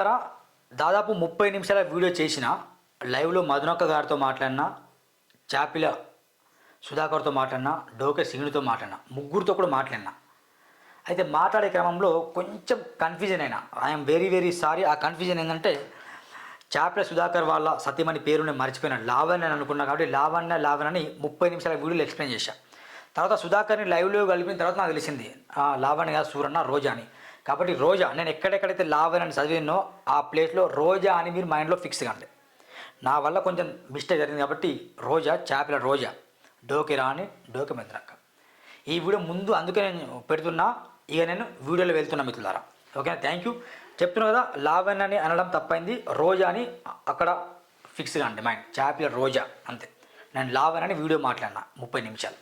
మిత్రులారా, దాదాపు 30 నిమిషాల వీడియో చేసిన లైవ్లో మధునక్క గారితో మాట్లాడినా, చాపిల సుధాకర్తో మాట్లాడినా, డోకే శ్రీనుతో మాట్లాడినా, ముగ్గురితో కూడా మాట్లాడినా. అయితే మాట్లాడే క్రమంలో కొంచెం కన్ఫ్యూజన్ అయినా. I'm very very sorry. ఆ కన్ఫ్యూజన్ ఏంటంటే, చాపిల సుధాకర్ వాళ్ళ సత్యమని పేరు నేను మర్చిపోయినాను, లావణ్య అని అనుకున్నా. కాబట్టి లావణ్య అని 30 నిమిషాల వీడియోలో ఎక్స్ప్లెయిన్ చేశాను. తర్వాత సుధాకర్ని లైవ్లో కలిపిన తర్వాత నాకు తెలిసింది లావణ్య కాదు, సూరన్న, రోజా అని. కాబట్టి రోజా, నేను ఎక్కడెక్కడైతే లావణ్య అని చదివినో ఆ ప్లేస్లో రోజా అని మీరు మైండ్లో ఫిక్స్ కాండి. నా వల్ల కొంచెం మిస్టేక్ జరిగింది కాబట్టి రోజా, చాపిల రోజా, డోకే రాణి, డోకే మధునక్క. ఈ వీడియో ముందు అందుకే నేను పెడుతున్నా. ఇక నేను వీడియోలో వెళ్తున్నా మిత్రులారా. ఓకేనా? Thank you. చెప్తున్నా కదా, లావణ్య అని అనడం తప్పైంది, రోజా అని అక్కడ ఫిక్స్ కాండి మైండ్. చాపిల రోజా అంతే. నేను లావణ్య అని వీడియో మాట్లాడినా 30 నిమిషాలు.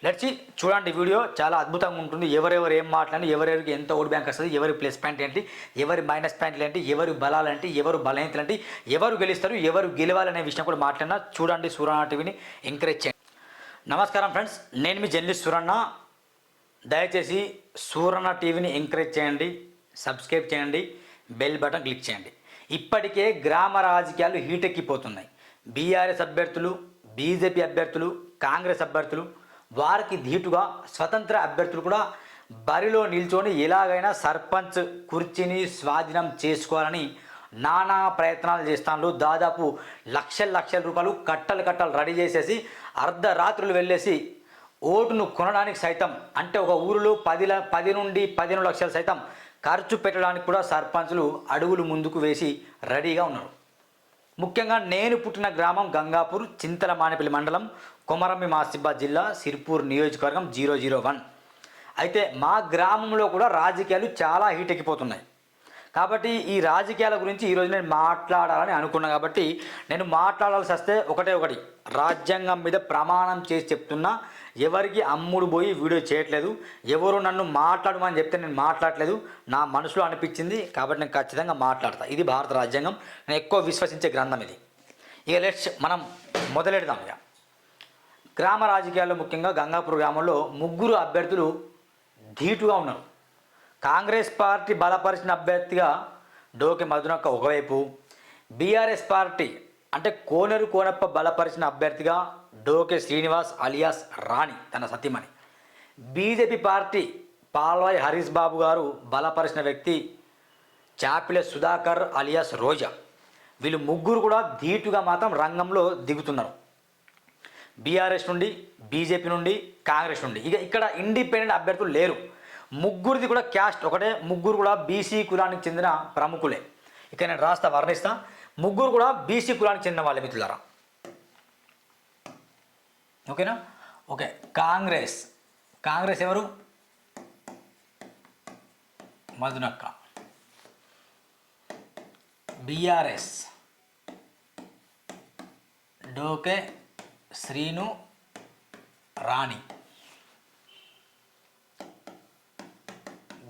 లెట్స్ చూడండి, వీడియో చాలా అద్భుతంగా ఉంటుంది. ఎవరెవరు ఏం మాట్లాడి, ఎవరెవరికి ఎంత ఓట్ బ్యాంక్ వస్తుంది, ఎవరి ప్లస్ పాయింట్ ఏంటి, ఎవరి మైనస్ పాయింట్లు ఏంటి, ఎవరి బలాలు ఏంటి, ఎవరు బలహీనతలు ఏంటి, ఎవరు గెలుస్తారు, ఎవరు గెలవాలనే విషయం కూడా మాట్లాడినా. చూడండి, సూరన్న టీవీని ఎంకరేజ్ చేయండి. నమస్కారం ఫ్రెండ్స్, నేను మీ జర్నలిస్ట్ సూరన్న. దయచేసి సూరన్న టీవీని ఎంకరేజ్ చేయండి, సబ్స్క్రైబ్ చేయండి, బెల్ బటన్ క్లిక్ చేయండి. ఇప్పటికే గ్రామ రాజకీయాలు హీటెక్కిపోతున్నాయి. బీఆర్ఎస్ అభ్యర్థులు, బీజేపీ అభ్యర్థులు, కాంగ్రెస్ అభ్యర్థులు, వారికి ధీటుగా స్వతంత్ర అభ్యర్థులు కూడా బరిలో నిల్చొని ఎలాగైనా సర్పంచ్ కుర్చీని స్వాధీనం చేసుకోవాలని నానా ప్రయత్నాలు చేస్తాను. దాదాపు లక్షల రూపాయలు కట్టలు రెడీ చేసేసి అర్ధరాత్రులు వెళ్ళేసి ఓటును కొనడానికి సైతం, అంటే ఒక ఊరిలో 10 నుండి 15 లక్షలు సైతం ఖర్చు పెట్టడానికి కూడా సర్పంచులు అడుగులు ముందుకు వేసి రెడీగా ఉన్నారు. ముఖ్యంగా నేను పుట్టిన గ్రామం గంగాపూర్, చింతల మానేపల్లి మండలం, కొమరంభీం ఆసిఫాబాద్ జిల్లా, సిర్పూర్ నియోజకవర్గం 001. అయితే మా గ్రామంలో కూడా రాజకీయాలు చాలా హీటెక్కిపోతున్నాయి. కాబట్టి ఈ రాజకీయాల గురించి ఈరోజు నేను మాట్లాడాలని అనుకున్నాను. కాబట్టి నేను మాట్లాడాల్సి వస్తే ఒకటి, రాజ్యాంగం మీద ప్రమాణం చేసి చెప్తున్నా. ఎవరికి అమ్ముడు పోయి వీడియో చేయట్లేదు. ఎవరు నన్ను మాట్లాడమని చెప్తే నేను మాట్లాడలేదు, నా మనసులో అనిపించింది కాబట్టి నేను ఖచ్చితంగా మాట్లాడతా. ఇది భారత రాజ్యాంగం, నేను ఎక్కువ విశ్వసించే గ్రంథం ఇది. ఇక మనం మొదలెడదాం. ఇక గ్రామ రాజకీయాల్లో ముఖ్యంగా గంగాపూర్ గ్రామంలో 3 అభ్యర్థులు ధీటుగా ఉన్నారు. కాంగ్రెస్ పార్టీ బలపరిచిన అభ్యర్థిగా డోకే మధునక్క ఒకవైపు, బీఆర్ఎస్ పార్టీ అంటే కోనేరు కోనప్ప బలపరిచిన అభ్యర్థిగా డోకే శ్రీనివాస్ అలియాస్ రాణి తన సతీమణి, బీజేపీ పార్టీ పాల్వాయి హరీష్ బాబు గారు బలపరిచిన వ్యక్తి చాపిల సుధాకర్ అలియాస్ రోజా. వీళ్ళు 3 కూడా ధీటుగా మాత్రం రంగంలో దిగుతున్నారు. బీఆర్ఎస్ నుండి, బీజేపీ నుండి, కాంగ్రెస్ నుండి. ఇక ఇక్కడ ఇండిపెండెంట్ అభ్యర్థులు లేరు. 3 కూడా క్యాస్ట్ ఒకటే. 3 కూడా బీసీ కులానికి చెందిన ప్రముఖులే. ఇక నేను వర్ణిస్తా. 3 కూడా బీసీ కులానికి చెందిన వాళ్ళే మిత్రులారా. ఓకేనా? ఓకే. కాంగ్రెస్ ఎవరు? మధునక్క. బీఆర్ఎస్ డోకే శ్రీను రాణి.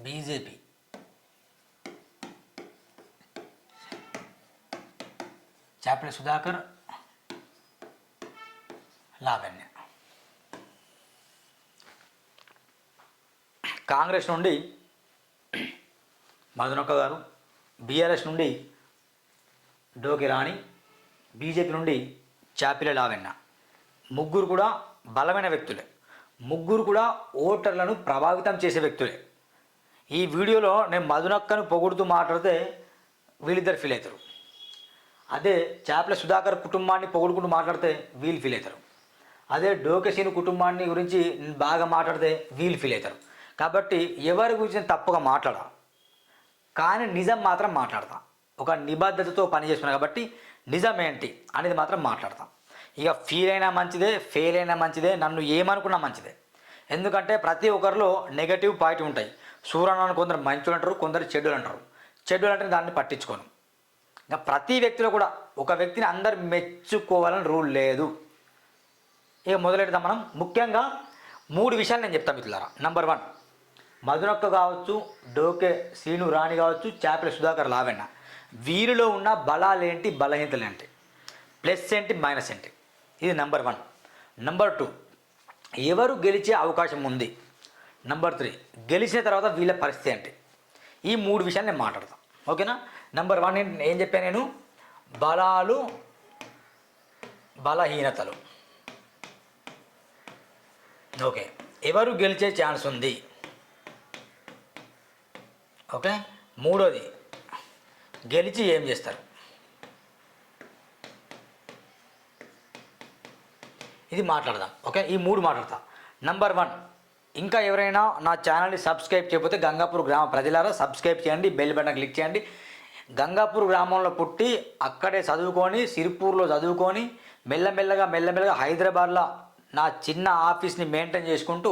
బీజేపీ చాపిల సుధాకర్, లావణ్య. కాంగ్రెస్ నుండి మధునక్క గారు, బీఆర్ఎస్ నుండి డోకే రాణి, బీజేపీ నుండి చాపిల లావణ్య. 3 కూడా బలమైన వ్యక్తులే. 3 కూడా ఓటర్లను ప్రభావితం చేసే వ్యక్తులే. ఈ వీడియోలో నేను మధునక్కను పొగుడుతూ మాట్లాడితే వీళ్ళిద్దరు ఫీల్ అవుతారు. అదే చాపిల సుధాకర్ కుటుంబాన్ని పొగుడుకుంటూ మాట్లాడితే వీళ్ళు ఫీల్ అవుతారు. అదే డోకే శ్రీను కుటుంబాన్ని గురించి బాగా మాట్లాడితే వీళ్ళు ఫీల్ అవుతారు. కాబట్టి ఎవరి గురించి తప్పుగా మాట్లాడా, కానీ నిజం మాత్రం మాట్లాడతా. ఒక నిబద్ధతతో పనిచేస్తున్నా కాబట్టి నిజం ఏంటి అనేది మాత్రం మాట్లాడతాం. ఇక ఫీల్ అయినా మంచిదే, ఫెయిల్ అయినా మంచిదే, నన్ను ఏమనుకున్నా మంచిదే. ఎందుకంటే ప్రతి ఒక్కరిలో నెగటివ్ పాయింట్ ఉంటాయి. సూరన్నను కొందరు మంచులు అంటారు, కొందరు చెడ్డలు అంటారు. చెడ్డలు అంటే దాన్ని పట్టించుకోను. ఇంకా ప్రతి వ్యక్తిలో కూడా ఒక వ్యక్తిని అందరు మెచ్చుకోవాలని రూల్ లేదు. ఇక మొదలెడదాం మనం. ముఖ్యంగా 3 విషయాలు నేను చెప్తాను మిత్రులారా. నంబర్ 1, మధునక్క కావచ్చు, డోకే శ్రీను రాణి కావచ్చు, చాపిల సుధాకర్ లావణ్య. వీరిలో ఉన్న బలాలేంటి, బలహీనతలు ఏంటి, ప్లస్ ఏంటి, మైనస్ ఏంటి, ఇది నంబర్ 1. నంబర్ 2, ఎవరు గెలిచే అవకాశం ఉంది. నంబర్ 3, గెలిచిన తర్వాత వీళ్ళ పరిస్థితి ఏంటి. ఈ 3 విషయాలు నేను మాట్లాడతాను. ఓకేనా? నెంబర్ 1 ఏం చెప్పాను నేను, బలాలు బలహీనతలు. ఓకే, ఎవరు గెలిచే ఛాన్స్ ఉంది. ఓకే, మూడోది గెలిచి ఏం చేస్తారు. ఇది మాట్లాడదాం. ఓకే, ఈ 3 మాట్లాడతా. నెంబర్ 1, ఇంకా ఎవరైనా నా ఛానల్ని సబ్స్క్రైబ్ చేయకపోతే గంగాపూర్ గ్రామ ప్రజలారా సబ్స్క్రైబ్ చేయండి, బెల్ బటన్ క్లిక్ చేయండి. గంగాపూర్ గ్రామంలో పుట్టి అక్కడే చదువుకొని సిరిపూర్లో చదువుకొని మెల్లమెల్లగా హైదరాబాద్లో నా చిన్న ఆఫీస్ని మెయింటైన్ చేసుకుంటూ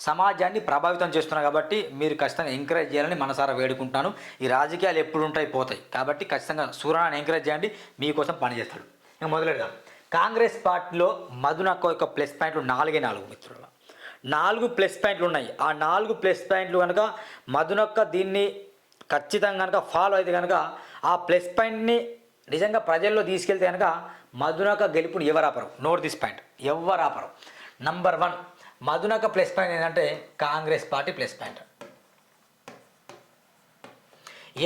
సమాజాన్ని ప్రభావితం చేస్తున్నా కాబట్టి మీరు ఖచ్చితంగా ఎంకరేజ్ చేయాలని మనసారా వేడుకుంటాను. ఈ రాజకీయాలు ఎప్పుడు ఉంటాయి పోతాయి కాబట్టి ఖచ్చితంగా సూర్యని ఎంకరేజ్ చేయండి, మీకోసం పనిచేస్తాడు. ఇంకా మొదలెడదాం. కాంగ్రెస్ పార్టీలో మధునక్క యొక్క ప్లస్ పాయింట్లు 4 మిత్రుల 4 ప్లస్ పాయింట్లు ఉన్నాయి. ఆ 4 ప్లస్ పాయింట్లు కనుక మధునక్క దీన్ని ఖచ్చితంగా కనుక ఫాలో అయితే కనుక ఆ ప్లస్ పాయింట్ని నిజంగా ప్రజల్లో తీసుకెళ్తే కనుక మధునక్క గెలుపుని ఎవరాపరు. నోట్ దిస్ పాయింట్, ఎవరాపరు. నంబర్ 1 మధునక్క ప్లస్ పాయింట్ ఏంటంటే కాంగ్రెస్ పార్టీ ప్లస్ పాయింట్.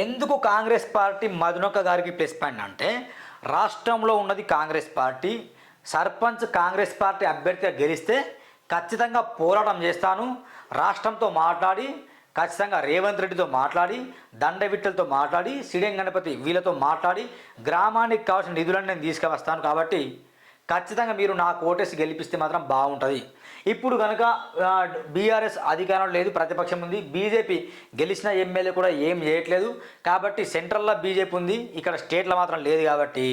ఎందుకు కాంగ్రెస్ పార్టీ మధునక్క గారికి ప్లస్ పాయింట్ అంటే, రాష్ట్రంలో ఉన్నది కాంగ్రెస్ పార్టీ. సర్పంచ్ కాంగ్రెస్ పార్టీ అభ్యర్థిగా గెలిస్తే ఖచ్చితంగా పోరాటం చేస్తాను, రాష్ట్రంతో మాట్లాడి ఖచ్చితంగా రేవంత్ రెడ్డితో మాట్లాడి, దండవిట్టలతో మాట్లాడి, సిడెం గణపతి వీళ్ళతో మాట్లాడి గ్రామానికి కావాల్సిన నిధులను నేను తీసుకువస్తాను. కాబట్టి ఖచ్చితంగా మీరు నాకు ఓటేసి గెలిపిస్తే మాత్రం బాగుంటుంది. ఇప్పుడు కనుక బీఆర్ఎస్ అధికారం లేదు, ప్రతిపక్షం ఉంది, బీజేపీ గెలిచిన ఎమ్మెల్యే కూడా ఏం చేయట్లేదు. కాబట్టి సెంట్రల్లో బీజేపీ ఉంది, ఇక్కడ స్టేట్లో మాత్రం లేదు. కాబట్టి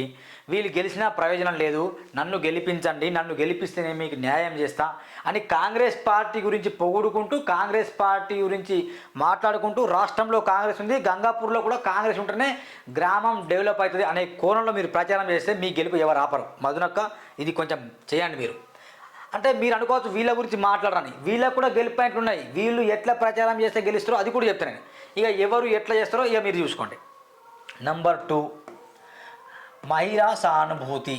వీళ్ళు గెలిచినా ప్రయోజనం లేదు, నన్ను గెలిపించండి, నన్ను గెలిపిస్తే నేను మీకు న్యాయం చేస్తా అని కాంగ్రెస్ పార్టీ గురించి పొగుడుకుంటూ, కాంగ్రెస్ పార్టీ గురించి మాట్లాడుకుంటూ, రాష్ట్రంలో కాంగ్రెస్ ఉంది, గంగాపూర్లో కూడా కాంగ్రెస్ ఉంటేనే గ్రామం డెవలప్ అవుతుంది అనే కోణంలో మీరు ప్రచారం చేస్తే మీ గెలుపు ఎవరు ఆపరు. మధునక్క ఇది కొంచెం చేయండి మీరు. అంటే మీరు అనుకోవచ్చు వీళ్ళ గురించి మాట్లాడరని, వీళ్ళకు కూడా గెలుపు పాయింట్లు ఉన్నాయి. వీళ్ళు ఎట్లా ప్రచారం చేస్తే గెలుస్తారో అది కూడా చెప్తాను. ఇక ఎవరు ఎట్లా చేస్తారో ఇక మీరు చూసుకోండి. నంబర్ 2 మహిళా సానుభూతి.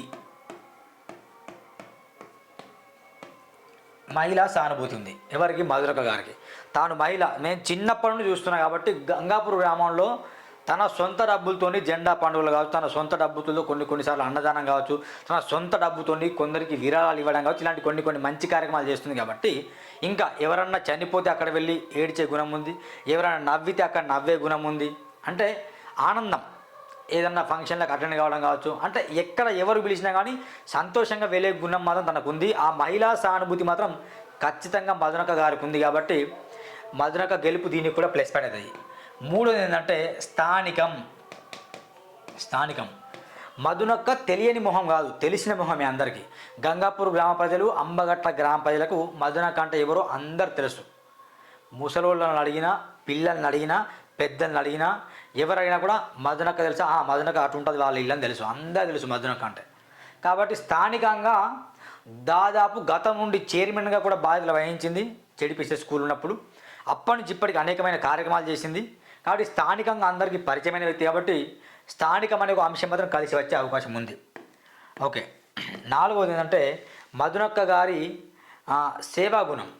మహిళా సానుభూతి ఉంది ఎవరికి? మధురక్క గారికి. తాను మహిళ, నేను చిన్నప్పటి నుండి చూస్తున్నా కాబట్టి గంగాపూర్ గ్రామంలో తన సొంత డబ్బులతోని జెండా పండుగలు కావచ్చు, తన సొంత డబ్బులతో కొన్నిసార్లు అన్నదానం కావచ్చు, తన సొంత డబ్బుతోని కొందరికి విరాళాలు ఇవ్వడం కావచ్చు, ఇలాంటి కొన్ని మంచి కార్యక్రమాలు చేస్తుంది. కాబట్టి ఇంకా ఎవరన్నా చనిపోతే అక్కడ వెళ్ళి ఏడ్చే గుణం ఉంది, ఎవరైనా నవ్వితే అక్కడ నవ్వే గుణం ఉంది. అంటే ఆనందం, ఏదన్నా ఫంక్షన్లకు అటెండ్ కావడం కావచ్చు, అంటే ఎక్కడ ఎవరు పిలిచినా కానీ సంతోషంగా వెళ్ళే గుణం మాత్రం తనకు ఉంది. ఆ మహిళా సానుభూతి మాత్రం ఖచ్చితంగా మధునక్క గారికి ఉంది. కాబట్టి మధునక్క గెలుపు దీనికి కూడా ప్లస్ పాయింట్ అవుతుంది. 3వది ఏంటంటే స్థానికం. మధునక్క తెలియని మొహం కాదు, తెలిసిన మొహమే అందరికీ. గంగాపూర్ గ్రామ ప్రజలు, అంబగట్ల గ్రామ ప్రజలకు మధునక్క అంటే ఎవరో అందరు తెలుసు. ముసలోళ్ళని అడిగినా, పిల్లల్ని అడిగినా, పెద్దల్ని అడిగినా, ఎవరైనా కూడా మధునక్క తెలుసా, మధునక్క అటు ఉంటుంది వాళ్ళ ఇల్లని తెలుసు, అందరూ తెలుసు మధునక్క అంటే. కాబట్టి స్థానికంగా దాదాపు గతం నుండి చైర్మన్గా కూడా బాధ్యతలు వహించింది జెడ్పీసీ స్కూల్ ఉన్నప్పుడు. అప్పటి నుంచి ఇప్పటికి అనేకమైన కార్యక్రమాలు చేసింది. కాబట్టి స్థానికంగా అందరికీ పరిచయమైన వ్యక్తి. కాబట్టి స్థానికం అనే ఒక అంశం మాత్రం కలిసి వచ్చే అవకాశం ఉంది. ఓకే, 4వది ఏంటంటే మధునక్క గారి సేవాగుణం.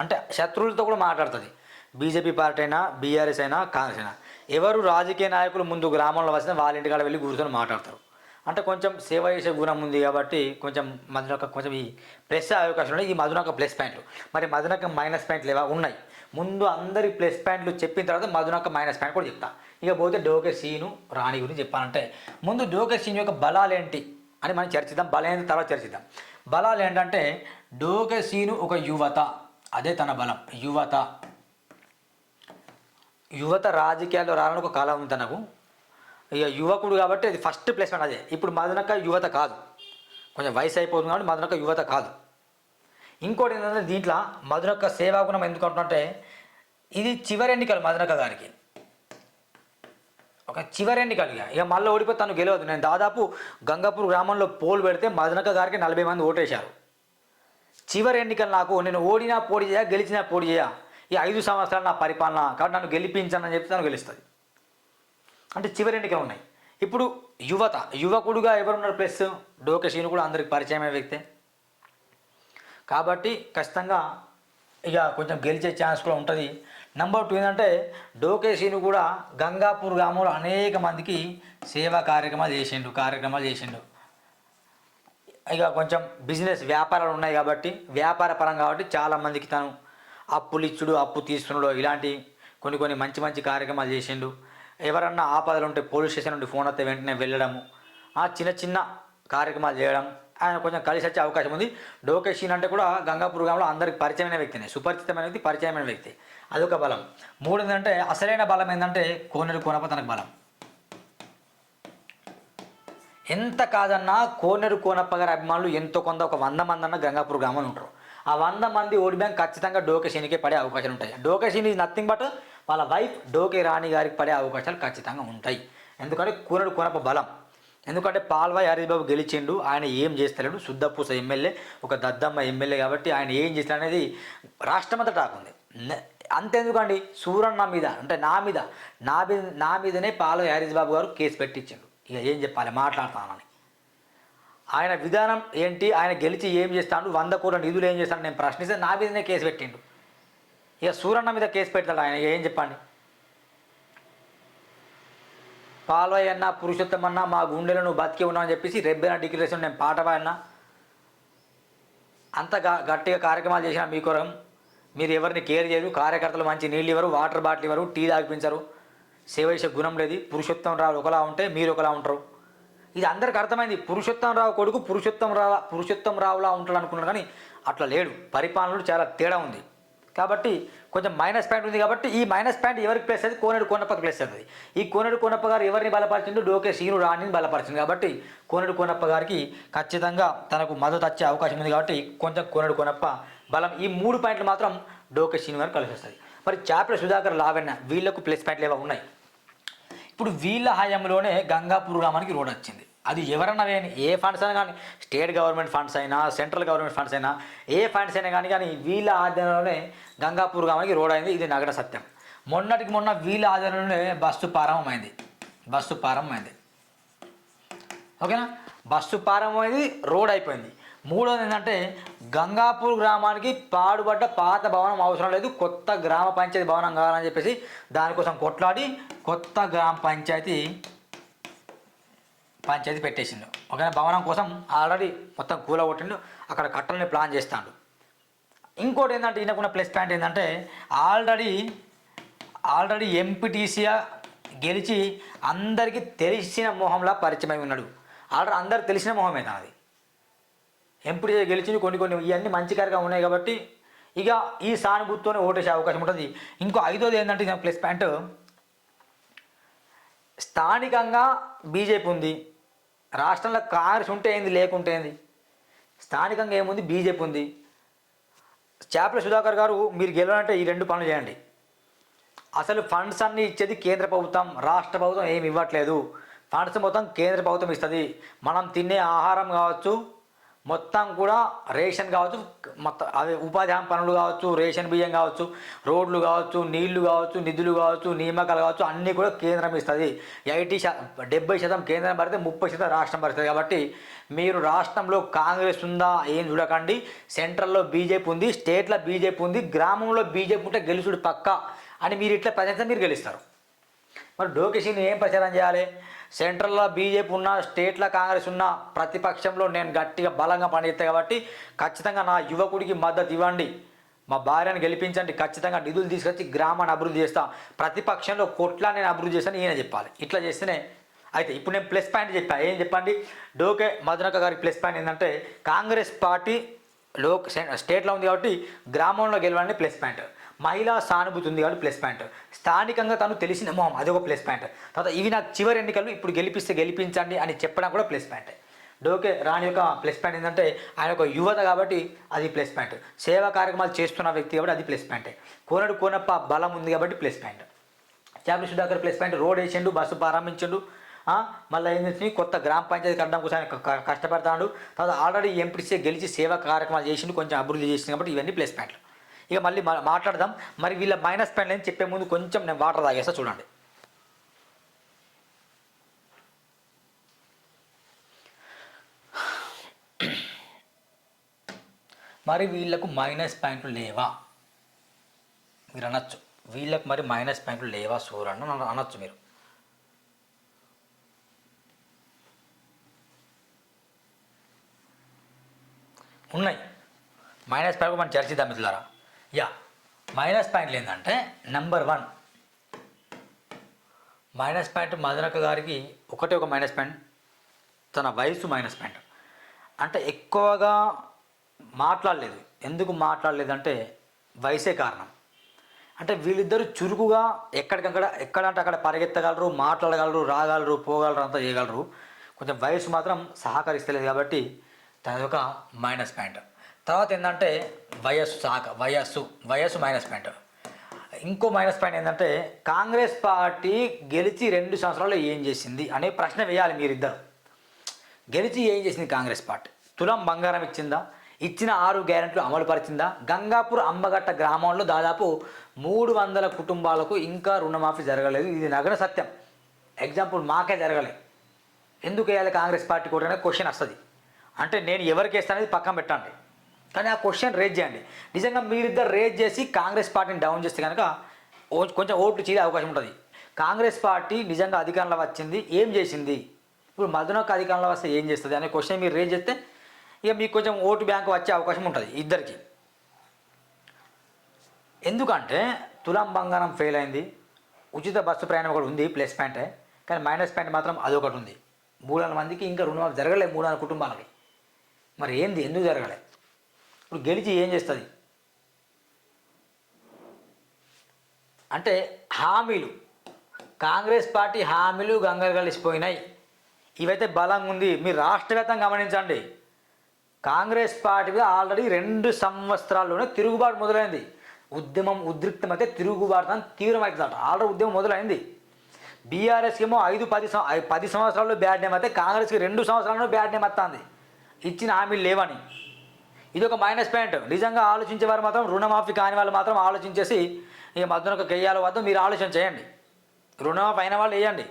అంటే శత్రువులతో కూడా మాట్లాడుతుంది. బీజేపీ పార్టీ అయినా, బీఆర్ఎస్ అయినా, కాంగ్రెస్ అయినా, ఎవరు రాజకీయ నాయకులు ముందు గ్రామంలో వచ్చినా వాళ్ళ ఇంటికాడ వెళ్ళి కూర్చొని మాట్లాడతారు. అంటే కొంచెం సేవ చేసే గుణం ఉంది. కాబట్టి కొంచెం మధునక్క కొంచెం ఈ ప్లస్ అవకాశం ఉన్నాయి. ఈ మధునక్క ప్లస్ పాయింట్లు. మరి మధునక్క మైనస్ పాయింట్లు ఏవా ఉన్నాయి. ముందు అందరి ప్లస్ పాయింట్లు చెప్పిన తర్వాత మధునక్క మైనస్ పాయింట్ కూడా చెప్తా. ఇక పోతే డోకే సీను రాణి గురించి చెప్పాలంటే, ముందు డోకే సీను యొక్క బలాలు ఏంటి అని మనం చర్చిద్దాం. బలం తర్వాత చర్చిద్దాం. బలాలు ఏంటంటే, డోకే సీను ఒక యువత, అదే తన బలం. యువత రాజకీయాల్లో రావాలని ఒక కళ ఉంది తనకు. ఇక యువకుడు కాబట్టి అది ఫస్ట్ ప్లేస్ అదే. ఇప్పుడు మధునక్క యువత కాదు, కొంచెం వయసు అయిపోతుంది కాబట్టి మధునక్క యువత కాదు. ఇంకోటి ఏంటంటే, దీంట్లో మధునక్క సేవాగుణం ఎందుకు అంటున్నట్టే, ఇది చివరి ఎన్నికలు మధునక్క గారికి. ఒక చివరి ఎన్నికలు, ఇక మళ్ళీ ఓడిపోతే తను గెలవదు. నేను దాదాపు గంగాపూర్ గ్రామంలో పోల్ పెడితే మధునక్క గారికి 40 మంది ఓటేశారు. చివరి ఎన్నికలు నాకు, నేను ఓడినా పోటీ చేయ, గెలిచినా పోటీ చేయ, ఈ 5 సంవత్సరాలు నా పరిపాలన కాబట్టి నన్ను గెలిపించానని చెప్తే తను గెలుస్తుంది. అంటే చివరి ఎన్నికలు ఉన్నాయి. ఇప్పుడు యువకుడుగా ఎవరున్నారు? ప్లస్ డోకే సీను కూడా అందరికి పరిచయమైన వ్యక్తే. కాబట్టి ఖచ్చితంగా ఇక కొంచెం గెలిచే ఛాన్స్ కూడా ఉంటుంది. నెంబర్ 2 ఏంటంటే డోకే సీను కూడా గంగాపూర్ గ్రామంలో అనేక మందికి సేవా కార్యక్రమాలు చేసిండు. ఇక కొంచెం బిజినెస్ వ్యాపారాలు ఉన్నాయి కాబట్టి వ్యాపార పరంగా కాబట్టి చాలామందికి తను అప్పులు ఇచ్చుడు అప్పు తీసుకున్నాడు ఇలాంటి కొన్ని మంచి మంచి కార్యక్రమాలు చేసిండు. ఎవరన్నా ఆపదలు ఉంటే పోలీస్ స్టేషన్ నుండి ఫోన్ వస్తే వెంటనే వెళ్ళడము, చిన్న చిన్న కార్యక్రమాలు చేయడం, ఆయన కొంచెం కలిసి వచ్చే అవకాశం ఉంది. డోకే సీన్ అంటే కూడా గంగాపూర్ గ్రామంలో అందరికి పరిచయమైన వ్యక్తినే, సుపరిచితమైన వ్యక్తి, పరిచయమైన వ్యక్తి. అదొక బలం. 3 ఏంటంటే అసలైన బలం ఏంటంటే కోనేరు కోనప్ప తనకు బలం. ఎంత కాదన్నా కోనేరు కోనప్ప గారి అభిమానులు ఎంతో కొంత ఒక 100 మంది అన్న గంగాపూర్ గ్రామంలో ఉంటారు. ఆ 100 మంది ఓడి బ్యాంక్ ఖచ్చితంగా డోకే సీన్కే పడే అవకాశాలు ఉంటాయి. డోకే సీన్ ఈజ్ నథింగ్ బట్ వాళ్ళ వైఫ్ డోకే రాణి గారికి పడే అవకాశాలు ఖచ్చితంగా ఉంటాయి. ఎందుకంటే కోనేరు కోనప్ప బలం. ఎందుకంటే పాల్వాయి హరీష్ బాబు గెలిచిండు, ఆయన ఏం చేస్తలేడు. శుద్ధపూస ఎమ్మెల్యే, ఒక దద్దమ్మ ఎమ్మెల్యే కాబట్టి ఆయన ఏం చేస్తాడు అనేది రాష్ట్రమంతా టాక్ ఉంది. అంతెందుకండి, సూరన్న మీద అంటే నా మీదనే పాల్వాయి హరీష్ బాబు గారు కేసు పెట్టించిండు. ఇక ఏం చెప్పాలి, మాట్లాడతానని. ఆయన విధానం ఏంటి, ఆయన గెలిచి ఏం చేస్తాడు, 100 కోట్ల నిధులు ఏం చేస్తాడు నేను ప్రశ్నిస్తే నా మీదనే కేసు పెట్టిండు. ఇక సూరన్న మీద కేసు పెడతాడు ఆయన, ఏం చెప్పండి. పాల్వాయి అన్న పురుషోత్తం అన్న మా గుండెలో నువ్వు బతికి ఉన్నావు అని చెప్పేసి రెబ్బెన డిక్లరేషన్ నేను పాట పాడినా. అంత గట్టిగా కార్యక్రమాలు చేసిన మీ కొరం మీరు ఎవరిని కేర్ చేయరు. కార్యకర్తలు మంచి నీళ్ళు ఇవ్వరు, వాటర్ బాటిల్ ఇవ్వరు, టీ తాగిపించరు. సేవ చేసే గుణం లేదు. పురుషోత్తం రావు ఒకలా ఉంటే మీరు ఒకలా ఉంటారు. ఇది అందరికి అర్థమైంది. పురుషోత్తం రావు కొడుకు పురుషోత్తం రావులా ఉంటాడు అనుకున్నాడు, కానీ అట్లా లేడు. పరిపాలనలో చాలా తేడా ఉంది. కాబట్టి కొంచెం మైనస్ పాయింట్ ఉంది. కాబట్టి ఈ మైనస్ పాయింట్ ఎవరికి ప్లేస్ అవుతుంది, కోనేరు కోనప్పకి ప్లేస్ అవుతుంది. ఈ కోనేరు కోనప్ప గారు ఎవరిని బలపరిచిండు, డోకే సీను రాణిని బలపరిచింది. కాబట్టి కోనేరు కోనప్ప గారికి ఖచ్చితంగా తనకు మద్దతు వచ్చే అవకాశం ఉంది. కాబట్టి కొంచెం కోనేరు కోనప్ప బలం. ఈ 3 పాయింట్లు మాత్రం డోకే సీను గారు కలిసి వస్తుంది. మరి చాప్ల సుధాకర్, లావణ్య వీళ్లకు ప్లస్ పాయింట్లు ఏవో ఉన్నాయి. ఇప్పుడు వీళ్ళ హయాంలోనే గంగాపూర్ గ్రామానికి రోడ్ వచ్చింది. అది ఎవరన్నా కానీ, ఏ ఫండ్స్ అయినా కానీ, స్టేట్ గవర్నమెంట్ ఫండ్స్ అయినా, సెంట్రల్ గవర్నమెంట్ ఫండ్స్ అయినా, ఏ ఫండ్స్ అయినా కానీ వీళ్ళ ఆధ్వర్యంలోనే గంగాపూర్ గ్రామానికి రోడ్ అయింది. ఇది నగర సత్యం. మొన్నటికి మొన్న వీళ్ళ ఆధ్వర్యంలోనే బస్సు ప్రారంభమైంది. ఓకేనా, బస్సు ప్రారంభమైంది, రోడ్ అయిపోయింది. 3వది ఏంటంటే గంగాపూర్ గ్రామానికి పాడుబడ్డ పాత భవనం అవసరం లేదు, కొత్త గ్రామ పంచాయతీ భవనం కావాలని చెప్పేసి దానికోసం కొట్లాడి కొత్త గ్రామ పంచాయతీ పెట్టేసిండు. ఓకేనా, భవనం కోసం ఆల్రెడీ మొత్తం కూలగొట్టిండు, అక్కడ కట్టలని ప్లాన్ చేస్తాడు. ఇంకోటి ఏంటంటే ఈయనకున్న ప్లస్ పాయింట్ ఏంటంటే ఆల్రెడీ ఎంపీటీసీగా గెలిచి అందరికీ తెలిసిన మొహంలా పరిచయమై ఉన్నాడు. ఆల్రెడీ అందరికి తెలిసిన మొహమే తనది. ఎంపీటీసీ గెలిచి కొన్ని ఇవన్నీ మంచి కార్యక్రమాలు ఉన్నాయి కాబట్టి ఇక ఈ సానుభూతితోనే ఓటేసే అవకాశం ఉంటుంది. ఇంకో 5వది ఏంటంటే ఈయన ప్లస్ పాయింట్, స్థానికంగా బీజేపీ ఉంది. రాష్ట్రంలో కాంగ్రెస్ ఉంటే ఏంది, లేకుంటే ఏంది. స్థానికంగా ఏముంది, బీజేపీ ఉంది. చాప్ల సుధాకర్ గారు మీరు గెలవాలంటే ఈ 2 పనులు చేయండి. అసలు ఫండ్స్ అన్నీ ఇచ్చేది కేంద్ర ప్రభుత్వం, రాష్ట్ర ప్రభుత్వం ఏమి ఇవ్వట్లేదు. ఫండ్స్ మొత్తం కేంద్ర ప్రభుత్వం ఇస్తుంది. మనం తినే ఆహారం కావచ్చు, మొత్తం కూడా రేషన్ కావచ్చు, మొత్తం అదే ఉపాధి హామీ పనులు కావచ్చు, రేషన్ బియ్యం కావచ్చు, రోడ్లు కావచ్చు, నీళ్లు కావచ్చు, నిధులు కావచ్చు, నియామకాలు కావచ్చు, అన్నీ కూడా కేంద్రం ఇస్తుంది. 70% కేంద్రం పడితే 30% రాష్ట్రం పడుతుంది. కాబట్టి మీరు రాష్ట్రంలో కాంగ్రెస్ ఉందా ఏం చూడకండి, సెంట్రల్లో బీజేపీ ఉంది, స్టేట్లో బీజేపీ ఉంది, గ్రామంలో బీజేపీ ఉంటే గెలుచుడు పక్కా అని మీరు ఇట్లా ప్రజెంట్ మీరు గెలుస్తారు. మరి డోకే సీను ఏం ప్రచారం చేయాలి, సెంట్రల్లో బీజేపీ ఉన్న, స్టేట్లో కాంగ్రెస్ ఉన్న, ప్రతిపక్షంలో నేను గట్టిగా బలంగా పనిచేస్తాను కాబట్టి ఖచ్చితంగా నా యువకుడికి మద్దతు ఇవ్వండి, మా భార్యను గెలిపించండి, ఖచ్చితంగా నిధులు తీసుకొచ్చి గ్రామాన్ని అభివృద్ధి చేస్తాను, ప్రతిపక్షంలో కొట్లా నేను అభివృద్ధి చేస్తాను ఈయన చెప్పాలి. ఇట్లా చేస్తేనే అయితే. ఇప్పుడు నేను ప్లస్ పాయింట్ చెప్పాను, ఏం చెప్పండి, డోకే మధునక్క గారికి ప్లస్ పాయింట్ ఏంటంటే కాంగ్రెస్ పార్టీ స్టేట్లో ఉంది కాబట్టి గ్రామంలో గెలవాలని ప్లస్ పాయింట్. మహిళా సానుభూతి ఉంది కాబట్టి ప్లస్ పాయింట్. స్థానికంగా తను తెలిసిన మొహం, అదొక ప్లస్ పాయింట్. తర్వాత ఇవి నాకు చివరి ఎన్నికలు, ఇప్పుడు గెలిపించండి అని చెప్పడం కూడా ప్లస్ పాయింట్. డోకే రాణి యొక్క ప్లస్ పాయింట్ ఏంటంటే ఆయన ఒక యువత కాబట్టి అది ప్లస్ పాయింట్. సేవా కార్యక్రమాలు చేస్తున్న వ్యక్తి కాబట్టి అది ప్లస్ పాయింట్. కోనేరు కోనప్ప బలం ఉంది కాబట్టి plus point. Chapla Sudhakar plus point, road వేసిండు, బస్సు ప్రారంభించిండు, మళ్ళీ ఏంటంటే కొత్త గ్రామ పంచాయతీ కట్టడం కోసం ఆయన కష్టపడతాడు. తర్వాత ఆల్రెడీ ఎంపీసీ గెలిచి సేవా కార్యక్రమాలు చేసిండు, కొంచెం అభివృద్ధి చేసింది కాబట్టి ఇవన్నీ ప్లస్ పాయింట్లు. ఇక మళ్ళీ మాట్లాడదాం. మరి వీళ్ళ మైనస్ పాయింట్లు అని చెప్పే ముందు కొంచెం నేను వాటర్ తాగేస్తా చూడండి. మరి వీళ్ళకు మైనస్ పాయింట్లు లేవా? మీరు అనొచ్చు, వీళ్ళకి మరి మైనస్ పాయింట్లు లేవా సూరన్న అనొచ్చు మీరు. ఉన్నాయి మైనస్ పాయింట్, మనం చర్చిద్దాం మిత్రులారా. యా, మైనస్ పాయింట్లు ఏంటంటే నెంబర్ 1 మైనస్ పాయింట్ మదనక్క గారికి ఒకటే ఒక మైనస్ పాయింట్, తన వయసు మైనస్ పాయింట్. అంటే ఎక్కువగా మాట్లాడలేదు. ఎందుకు మాట్లాడలేదంటే వయసే కారణం. అంటే వీళ్ళిద్దరూ చురుకుగా ఎక్కడంటే అక్కడ పరిగెత్తగలరు, మాట్లాడగలరు, రాగలరు, పోగలరు, అంతా చేయగలరు. కొంచెం వయసు మాత్రం సహకరిస్తలేదు కాబట్టి తనది ఒక మైనస్ పాయింట్. తర్వాత ఏంటంటే వయస్సు మైనస్ పాయింట్. ఇంకో మైనస్ పాయింట్ ఏంటంటే కాంగ్రెస్ పార్టీ గెలిచి 2 సంవత్సరాల్లో ఏం చేసింది అనే ప్రశ్న వేయాలి మీరిద్దరు. గెలిచి ఏం చేసింది కాంగ్రెస్ పార్టీ? తులం బంగారం ఇచ్చిందా? ఇచ్చిన 6 గ్యారెంటీలు అమలు పరిచిందా? గంగాపూర్ అమ్మగట్ట గ్రామంలో దాదాపు 300 కుటుంబాలకు ఇంకా రుణమాఫీ జరగలేదు. ఇది నగర సత్యం. ఎగ్జాంపుల్ మాకే జరగలేదు. ఎందుకు వేయాలి కాంగ్రెస్ పార్టీ కూడా అనే క్వశ్చన్ వస్తుంది. అంటే నేను ఎవరికి వేస్తానేది పక్కన పెట్టండి, కానీ ఆ క్వశ్చన్ రేజ్ చేయండి. నిజంగా మీరిద్దరు రేజ్ చేసి కాంగ్రెస్ పార్టీని డౌన్ చేస్తే కనుక కొంచెం ఓట్లు చీలే అవకాశం ఉంటుంది. కాంగ్రెస్ పార్టీ నిజంగా అధికారంలో వచ్చింది, ఏం చేసింది? ఇప్పుడు మధునక్క అధికారంలో వస్తే ఏం చేస్తుంది అనే క్వశ్చన్ మీరు రేజ్ చేస్తే ఇక మీకు కొంచెం ఓటు బ్యాంక్ వచ్చే అవకాశం ఉంటుంది ఇద్దరికి. ఎందుకంటే తులం బంగారం ఫెయిల్ అయింది, ఉచిత బస్సు ప్రయాణం ఒకటి ఉంది ప్లస్ పాయింటే, కానీ మైనస్ పాయింట్ మాత్రం అదొకటి ఉంది. 300 మందికి ఇంకా రుణమాఫీ జరగలేదు, 300 కుటుంబాలకి. మరి ఏంది, ఎందుకు జరగలేదు? ఇప్పుడు గెలిచి ఏం చేస్తుంది అంటే హామీలు, కాంగ్రెస్ పార్టీ హామీలు గంగలు కలిసిపోయినాయి. ఇవైతే బలంగా ఉంది. మీరు రాష్ట్ర వ్యాప్తంగా గమనించండి. కాంగ్రెస్ పార్టీ మీద ఆల్రెడీ 2 సంవత్సరాల్లోనే తిరుగుబాటు మొదలైంది. ఉద్యమం ఉద్రిక్తమైతే తిరుగుబాటు తీవ్రమవుతుందట. ఆల్రెడీ ఉద్యమం మొదలైంది. బీఆర్ఎస్కి ఏమో 10 సంవత్సరాల్లో బ్యాడ్ నేమ్ అయితే కాంగ్రెస్కి 2 సంవత్సరాల్లో బ్యాడ్ నేమ్ వస్తుంది, ఇచ్చిన హామీలు లేవని. ఇది ఒక మైనస్ పాయింట్. నిజంగా ఆలోచించేవారు మాత్రం, రుణమాఫీ కాని వాళ్ళు మాత్రం ఆలోచించేసి ఇక మధ్యన గెయ్యాల వద్ద మీరు ఆలోచన చేయండి. రుణమాఫీ అయిన వాళ్ళు వేయండి.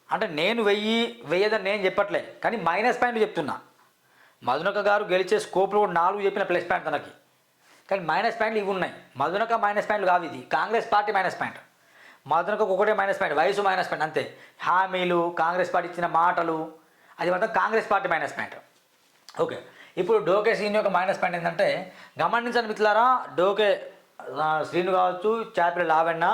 అంటే నేను వెయ్యదని నేను చెప్పట్లే, కానీ మైనస్ పాయింట్ చెప్తున్నా. మధునక్క గారు గెలిచే స్కోప్లో కూడా 4 చెప్పిన ప్లస్ పాయింట్ తనకి, కానీ మైనస్ పాయింట్లు ఇవి ఉన్నాయి. మధునక్క మైనస్ పాయింట్లు కావు, ఇది కాంగ్రెస్ పార్టీ మైనస్ పాయింట్. మధునక్కకు ఒకటే మైనస్ పాయింట్, వయసు మైనస్ పాయింట్ అంతే. హామీలు, కాంగ్రెస్ పార్టీ ఇచ్చిన మాటలు, అది మాత్రం Congress party minus point. Okay, ఇప్పుడు డోకే శ్రీను యొక్క మైనస్ పాయింట్ ఏంటంటే గమనించండి మిత్రులారా. డోకే శ్రీను కావచ్చు, చాపిల లావెన్న,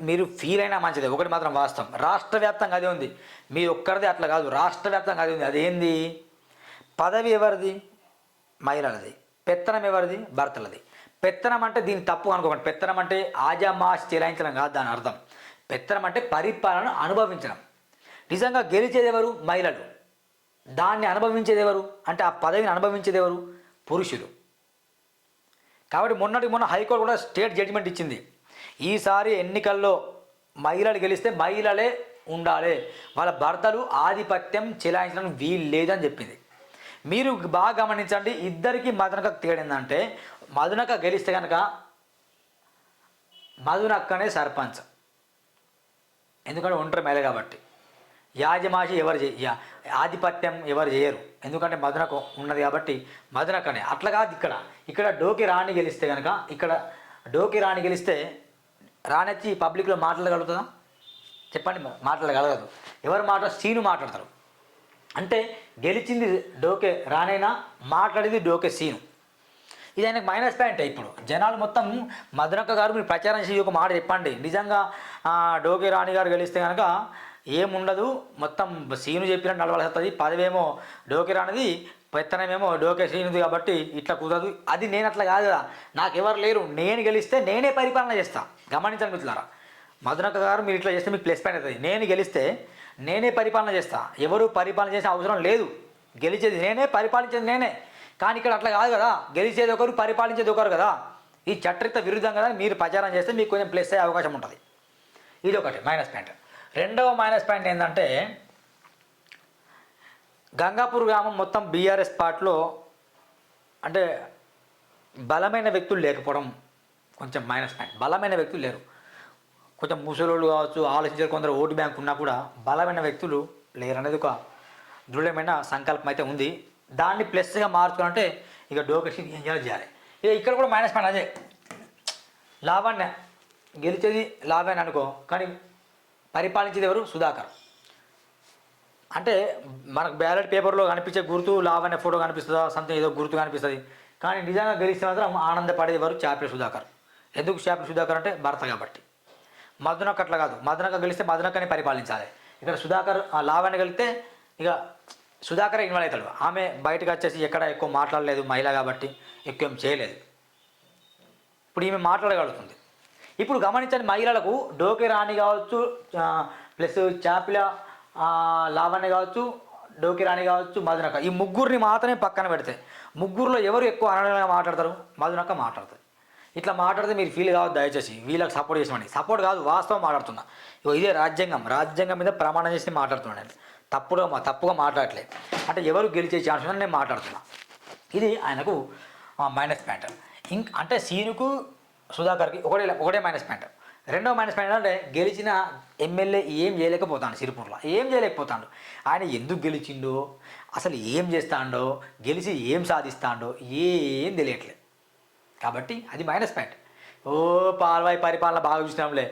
మీరు ఫీల్ అయినా మంచిదే. ఒకటి మాత్రం వాస్తవం, రాష్ట్ర వ్యాప్తంగా అదే ఉంది. మీరు ఒక్కరిదే అట్లా కాదు, రాష్ట్ర వ్యాప్తంగా అదే ఉంది. అదేంది? పదవి ఎవరిది? మహిళలది. పెత్తనం ఎవరిది? భర్తలది. పెత్తనం అంటే దీన్ని తప్పు అనుకోకండి. పెత్తనం అంటే ఆజామాష్ చెలాయించడం కాదు దాని అర్థం. పెత్తనం అంటే పరిపాలన అనుభవించడం. నిజంగా గెలిచేది ఎవరు? మహిళలు. దాన్ని అనుభవించేది ఎవరు అంటే, ఆ పదవిని అనుభవించేది ఎవరు? పురుషులు. కాబట్టి మొన్న హైకోర్టు కూడా స్టేట్ జడ్జిమెంట్ ఇచ్చింది. ఈసారి ఎన్నికల్లో మహిళలు గెలిస్తే మహిళలే ఉండాలి, వాళ్ళ భర్తలు ఆధిపత్యం చెలాయించడం వీలు లేదని చెప్పింది. మీరు బాగా గమనించండి. ఇద్దరికి మధునక్క తేడిందంటే, మధునక్క గెలిస్తే కనుక మధునక్కనే సర్పంచ్, ఎందుకంటే ఒంటరి మహిళ కాబట్టి. యాజమాషి ఆధిపత్యం ఎవరు చేయరు, ఎందుకంటే మధునక్క ఉన్నది కాబట్టి మధునక్కనే. అట్లా కాదు ఇక్కడ డోకి రాణి గెలిస్తే కనుక, ఇక్కడ డోకి రాణి గెలిస్తే రాణెచ్చి పబ్లిక్లో మాట్లాడగలుగుతుందా? చెప్పండి, మాట్లాడగలగదు. ఎవరు శ్రీను మాట్లాడతారు. అంటే గెలిచింది డోకే రాణైనా, మాట్లాడేది డోకే శ్రీను. ఇది ఆయనకు మైనస్ పాయింట్. ఇప్పుడు జనాలు మొత్తం మధునక్క గారు మీరు ప్రచారం చేసి ఒక మాట చెప్పండి, నిజంగా డోకే రాణి గారు గెలిస్తే కనుక ఏముండదు, మొత్తం సీను చెప్పినట్టు నడవలసి వస్తుంది. పదవేమో డోకే రానిది, పెత్తనమేమో డోకే శ్రీనుది, కాబట్టి ఇట్లా కుదరదు. అది నేను అట్లా కాదు కదా, నాకు ఎవరు లేరు, నేను గెలిస్తే నేనే పరిపాలన చేస్తాను. గమనించండి మిత్రులారా, మధునక్క గారు మీరు ఇట్లా చేస్తే మీకు ప్లస్ పాయింట్ అవుతుంది. నేను గెలిస్తే నేనే పరిపాలన చేస్తాను, ఎవరు పరిపాలన చేసే అవసరం లేదు. గెలిచేది నేనే, పరిపాలించేది నేనే. కానీ ఇక్కడ అట్లా కాదు కదా, గెలిచేది ఒకరు, పరిపాలించేది ఒకరు కదా. ఈ చట్టరీత విరుద్ధం కదా. మీరు ప్రచారం చేస్తే మీకు కొంచెం ప్లస్ అయ్యే అవకాశం ఉంటుంది. ఇది ఒకటి మైనస్ పాయింట్. రెండవ మైనస్ పాయింట్ ఏంటంటే, గంగాపూర్ గ్రామం మొత్తం బీఆర్ఎస్ పార్టీలో అంటే బలమైన వ్యక్తులు లేకపోవడం కొంచెం మైనస్ పాయింట్. బలమైన వ్యక్తులు లేరు, కొంచెం ముసలోళ్ళు కావచ్చు, ఆలోచించే కొందరు ఓటు బ్యాంక్ ఉన్నా కూడా బలమైన వ్యక్తులు లేరు అనేది ఒక దృఢమైన సంకల్పం అయితే ఉంది. దాన్ని ప్లస్గా మార్చుకోవాలంటే ఇక డోకేషన్ ఏం చేయాలి. ఇక ఇక్కడ కూడా మైనస్ పాయింట్ అదే. లావణ్య గెలిచేది లావణ్య అనుకో, కానీ పరిపాలించేది ఎవరు? సుధాకర్. అంటే మనకు బ్యాలెట్ పేపర్లో కనిపించే గుర్తు లావణ్య ఫోటో కనిపిస్తుందా, సంథింగ్ ఏదో గుర్తు కనిపిస్తుంది, కానీ నిజంగా గెలిస్తే మాత్రం ఆనందపడేది ఎవరు? చాపిల సుధాకర్. ఎందుకు చాపిల సుధాకర్ అంటే భర్త కాబట్టి. మధునక్క అట్లా కాదు, మధునక్క గెలిస్తే మధునక్కని పరిపాలించాలి. ఇక్కడ సుధాకర్ లావణ్య గెలిస్తే ఇక సుధాకర్ ఇన్వాల్వ్ అవుతాడు. ఆమె బయటకు వచ్చేసి ఎక్కడ ఎక్కువ మాట్లాడలేదు, మహిళ కాబట్టి ఎక్కువ ఏం చేయలేదు. ఇప్పుడు ఈమె మాట్లాడగలుగుతుంది. ఇప్పుడు గమనించండి, మహిళలకు డోకే రాణి కావచ్చు, ప్లస్ చాపిల లావణ్య కావచ్చు, డోకే రాణి కావచ్చు, మధునక్క, ఈ ముగ్గురిని మాత్రమే పక్కన పెడితే ముగ్గురులో ఎవరు ఎక్కువ అనడంగా మాట్లాడతారు? మధునక్క మాట్లాడుతుంది. ఇట్లా మాట్లాడితే మీరు ఫీల్ కావద్దు దయచేసి, వీళ్ళకి సపోర్ట్ చేసామని. సపోర్ట్ కాదు, వాస్తవం మాట్లాడుతున్నా. ఇదే రాజ్యాంగం మీద ప్రమాణం చేసి మాట్లాడుతున్నాను. తప్పుగా మాట్లాడట్లేదు. అంటే ఎవరు గెలిచే ఛాన్స్ ఉందని నేను మాట్లాడుతున్నా. ఇది ఆయనకు మైనస్ పాయింట్. అంటే సీనుకు సుధాకర్కి ఒకటే మైనస్ పాయింట్. రెండవ మైనస్ పాయింట్ అంటే గెలిచిన ఎమ్మెల్యే ఏం చేయలేకపోతాడు, సిరిపూర్లో ఏం చేయలేకపోతాడు. ఆయన ఎందుకు గెలిచిండో, అసలు ఏం చేస్తాడో, గెలిచి ఏం సాధిస్తాడో ఏం తెలియట్లేదు. కాబట్టి అది మైనస్ పాయింట్. పాల్వాయి పరిపాలన బాగా చూసినాంలే,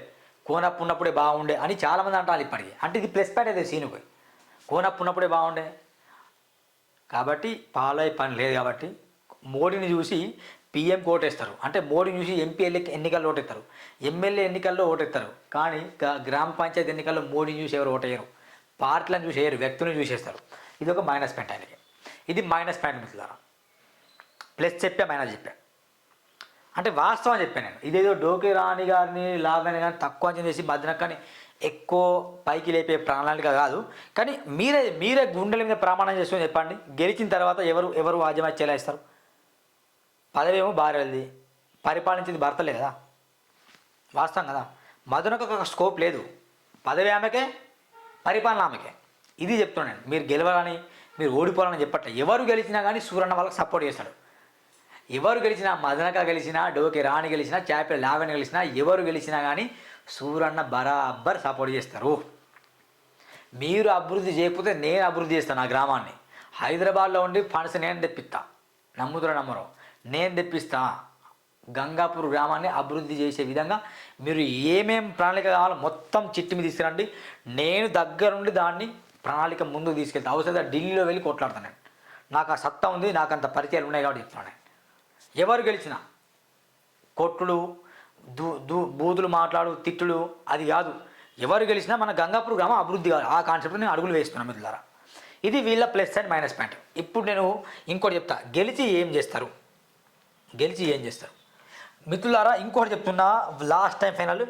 కోనప్పు ఉన్నప్పుడే బాగుండే అని చాలామంది అంటారు ఇప్పటికీ. అంటే ఇది ప్లస్ పాయింట్ అయితే సీనుకు, కోనప్పు ఉన్నప్పుడే బాగుండే. కాబట్టి పాల్వాయి పని లేదు కాబట్టి మోడీని చూసి పీఎంకి ఓటేస్తారు. అంటే మోడీని చూసి ఎంపీ ఎన్నికల్లో ఓటేస్తారు, ఎమ్మెల్యే ఎన్నికల్లో ఓటేస్తారు. కానీ గ్రామ పంచాయతీ ఎన్నికల్లో మోడీని చూసి ఎవరు ఓటేయరు, పార్టీలను చూసి వేయరు, వ్యక్తులను చూసేస్తారు. ఇది ఒక మైనస్ పాయింట్ ఆయనకి. ఇది మైనస్ పాయింట్ మిత్రులారా. ప్లస్ చెప్పా, మైనస్ చెప్పా. అంటే వాస్తవం చెప్పాను నేను. ఇదేదో డోకే రాణి గారిని లావణ్య కానీ తక్కువ అంచనా చేసి మధ్యనక్కని ఎక్కువ పైకి లేపే ప్రణాళిక కాదు. కానీ మీరే గుండెల మీద ప్రమాణం చేసుకొని చెప్పండి, గెలిచిన తర్వాత ఎవరు వాద్యమై చెలాయిస్తారు? పదవి ఏమో భార్యది, పరిపాలించింది భర్తలే కదా, వాస్తవం కదా. మధునకు ఒక స్కోప్ లేదు, పదవి ఆమెకే, పరిపాలన ఆమెకే. ఇది చెప్తున్నాను. మీరు గెలవాలని, మీరు ఓడిపోవాలని చెప్పట్లే. ఎవరు గెలిచినా కానీ సూరన్న వాళ్ళకి సపోర్ట్ చేస్తాడు. ఎవరు గెలిచినా, మదనక గెలిచినా, డోకే రాణి గెలిచినా, చాపిల లావణ్య గెలిచినా, ఎవరు గెలిచినా కానీ సూరన్న బరాబర్ సపోర్ట్ చేస్తారు. మీరు అభివృద్ధి చేయకపోతే నేను అభివృద్ధి చేస్తాను నా గ్రామాన్ని. హైదరాబాద్లో ఉండి ఫండ్స్ నేను తెప్పిస్తా, నమ్మరు, నేను తెప్పిస్తా. గంగాపూర్ గ్రామాన్ని అభివృద్ధి చేసే విధంగా మీరు ఏమేం ప్రణాళిక కావాలో మొత్తం చిట్టి మీద తీసుకురండి. నేను దగ్గరుండి దాన్ని ప్రణాళిక ముందుకు తీసుకెళ్తా. అవసరం ఢిల్లీలో వెళ్ళి కొట్లాడతాను నేను. నాకు ఆ సత్తా ఉంది, నాకు అంత పరిచయాలు ఉన్నాయి కాబట్టి చెప్తున్నాను. ఎవరు గెలిచినా కొట్టుడు, బూతులు మాట్లాడు, తిట్టుడు అది కాదు. ఎవరు గెలిచినా మన గంగాపూర్ గ్రామం అభివృద్ధి కాదు. ఆ కాన్సెప్ట్ నేను అడుగులు వేస్తున్నాను మిత్రులారా. ఇది వీళ్ళ ప్లస్ అండ్ మైనస్ పాయింట్. ఇప్పుడు నేను ఇంకోటి చెప్తా, గెలిచి ఏం చేస్తారు మిత్రులారా. ఇంకోటి చెప్తున్నా, లాస్ట్ టైం ఫైనల్,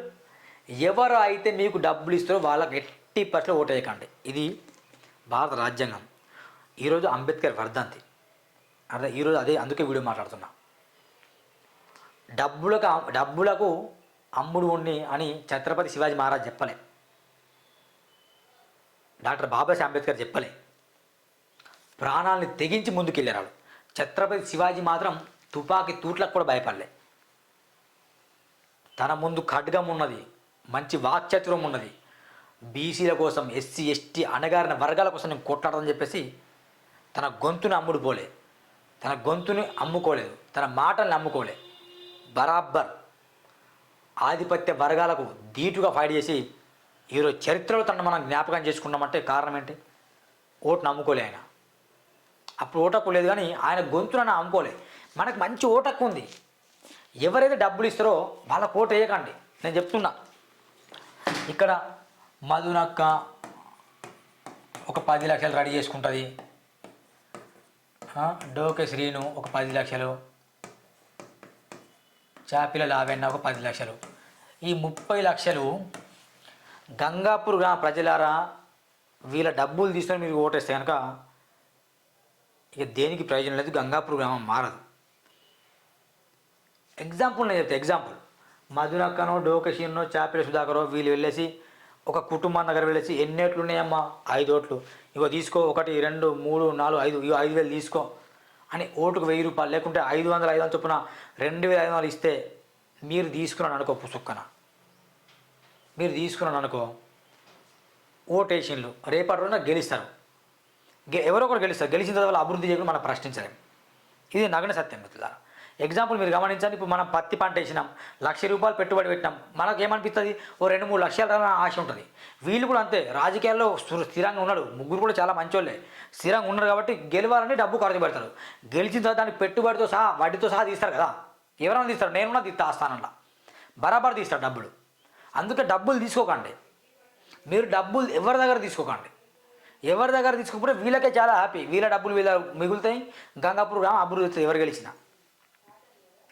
ఎవరు అయితే మీకు డబ్బులు ఇస్తారో వాళ్ళకి 80% ఓటేయకండి. ఇది భారత రాజ్యాంగం. ఈరోజు అంబేద్కర్ వర్ధంతి, ఈరోజు అందుకే వీడియో మాట్లాడుతున్నా. డబ్బులకు అమ్ముడు ఉండి అని ఛత్రపతి శివాజీ మహారాజ్ చెప్పలే, డాక్టర్ బాబాసాహెబ్ అంబేద్కర్ చెప్పలే. ప్రాణాలని తెగించి ముందుకెళ్ళారు. ఛత్రపతి శివాజీ మాత్రం తుపాకీ తూట్లకు కూడా భయపడలే. తన ముందు ఖడ్గం ఉన్నది, మంచి వాక్చతురం ఉన్నది, బీసీల కోసం, ఎస్సీ ఎస్టీ అణగారిన వర్గాల కోసం నేను కొట్లాడదని చెప్పేసి తన గొంతుని అమ్ముకోలేదు, తన మాటల్ని అమ్ముకోలే. బరాబర్ ఆధిపత్య వర్గాలకు ధీటుగా ఫైట్ చేసి ఈరోజు చరిత్రలో తనను మనం జ్ఞాపకం చేసుకున్నామంటే కారణం ఏంటి? ఓటును నమ్ముకోలే ఆయన. అప్పుడు ఓటక్కు లేదు, కానీ ఆయన గొంతులను అమ్ముకోలే. మనకు మంచి ఓటక్కు ఉంది. ఎవరైతే డబ్బులు ఇస్తారో వాళ్ళకు ఓటు వేయకండి. నేను చెప్తున్నా, ఇక్కడ మధునక్క ఒక 10 లక్షలు రెడీ చేసుకుంటుంది, డోకే శ్రీను ఒక 10 లక్షలు, చాపిల లావణ్య ఒక 10 లక్షలు. ఈ 30 లక్షలు గంగాపూర్ గ్రామ ప్రజలారా, వీళ్ళ డబ్బులు తీసుకొని మీరు ఓటేస్తే కనుక ఇక దేనికి ప్రయోజనం లేదు, గంగాపూర్ గ్రామం మారదు. ఎగ్జాంపుల్ నేను చెప్తే, ఎగ్జాంపుల్ మధునక్కనో, డోకే శ్రీనో, చాపిల సుధాకరో వీళ్ళు వెళ్ళేసి ఒక కుటుంబం దగ్గర వెళ్ళేసి ఎన్ని ఓట్లు ఉన్నాయమ్మా? 5 ఓట్లు, ఇగో తీసుకో, 1 2 3 4 5, ఇగో 5,000 తీసుకో అని ఓటుకు 1000 రూపాయలు, లేకుంటే 500 చొప్పున 2500 ఇస్తే మీరు తీసుకున్నాను అనుకో, పుసుక్కన మీరు తీసుకున్నాను అనుకో, ఓటేషన్లు రేపటి రోజున గెలుస్తారు. ఎవరో ఒకరు గెలుస్తారు. గెలిచిన తర్వాత అభివృద్ధి చేయకుండా మనం ప్రశ్నించలేము. ఇది నగ్న సత్యం మిత్రులారా. ఎగ్జాంపుల్ మీరు గమనించండి, ఇప్పుడు మనం పత్తి పంట వేసినాం, ₹1,00,000 పెట్టుబడి పెట్టినాం, మనకు ఏమనిపిస్తుంది, ఓ 2-3 లక్షలు రావాలని ఆశ ఉంటుంది. వీళ్ళు కూడా అంతే, రాజకీయాల్లో స్థిరంగా ఉన్నాడు, ముగ్గురు కూడా చాలా మంచోళ్ళే, స్థిరంగా ఉన్నారు కాబట్టి గెలవాలని డబ్బు ఖర్చు పెడతారు. గెలిచిన తర్వాత దానికి పెట్టుబడితో సహా వడ్డీతో సహా తీస్తారు కదా, ఎవరైనా తీస్తారు, నేనున్నా తీస్తా ఆ స్థానంలో, బరాబర్ తీస్తాడు డబ్బులు. అందుకే డబ్బులు తీసుకోకండి, మీరు డబ్బులు ఎవరి దగ్గర తీసుకోకండి. ఎవరి దగ్గర తీసుకోకపోతే వీళ్ళకే చాలా హ్యాపీ, వీళ్ళ డబ్బులు వీళ్ళ మిగులుతాయి, గంగాపూర్ గ్రామం అభివృద్ధి అవుతుంది ఎవరు గెలిచినా.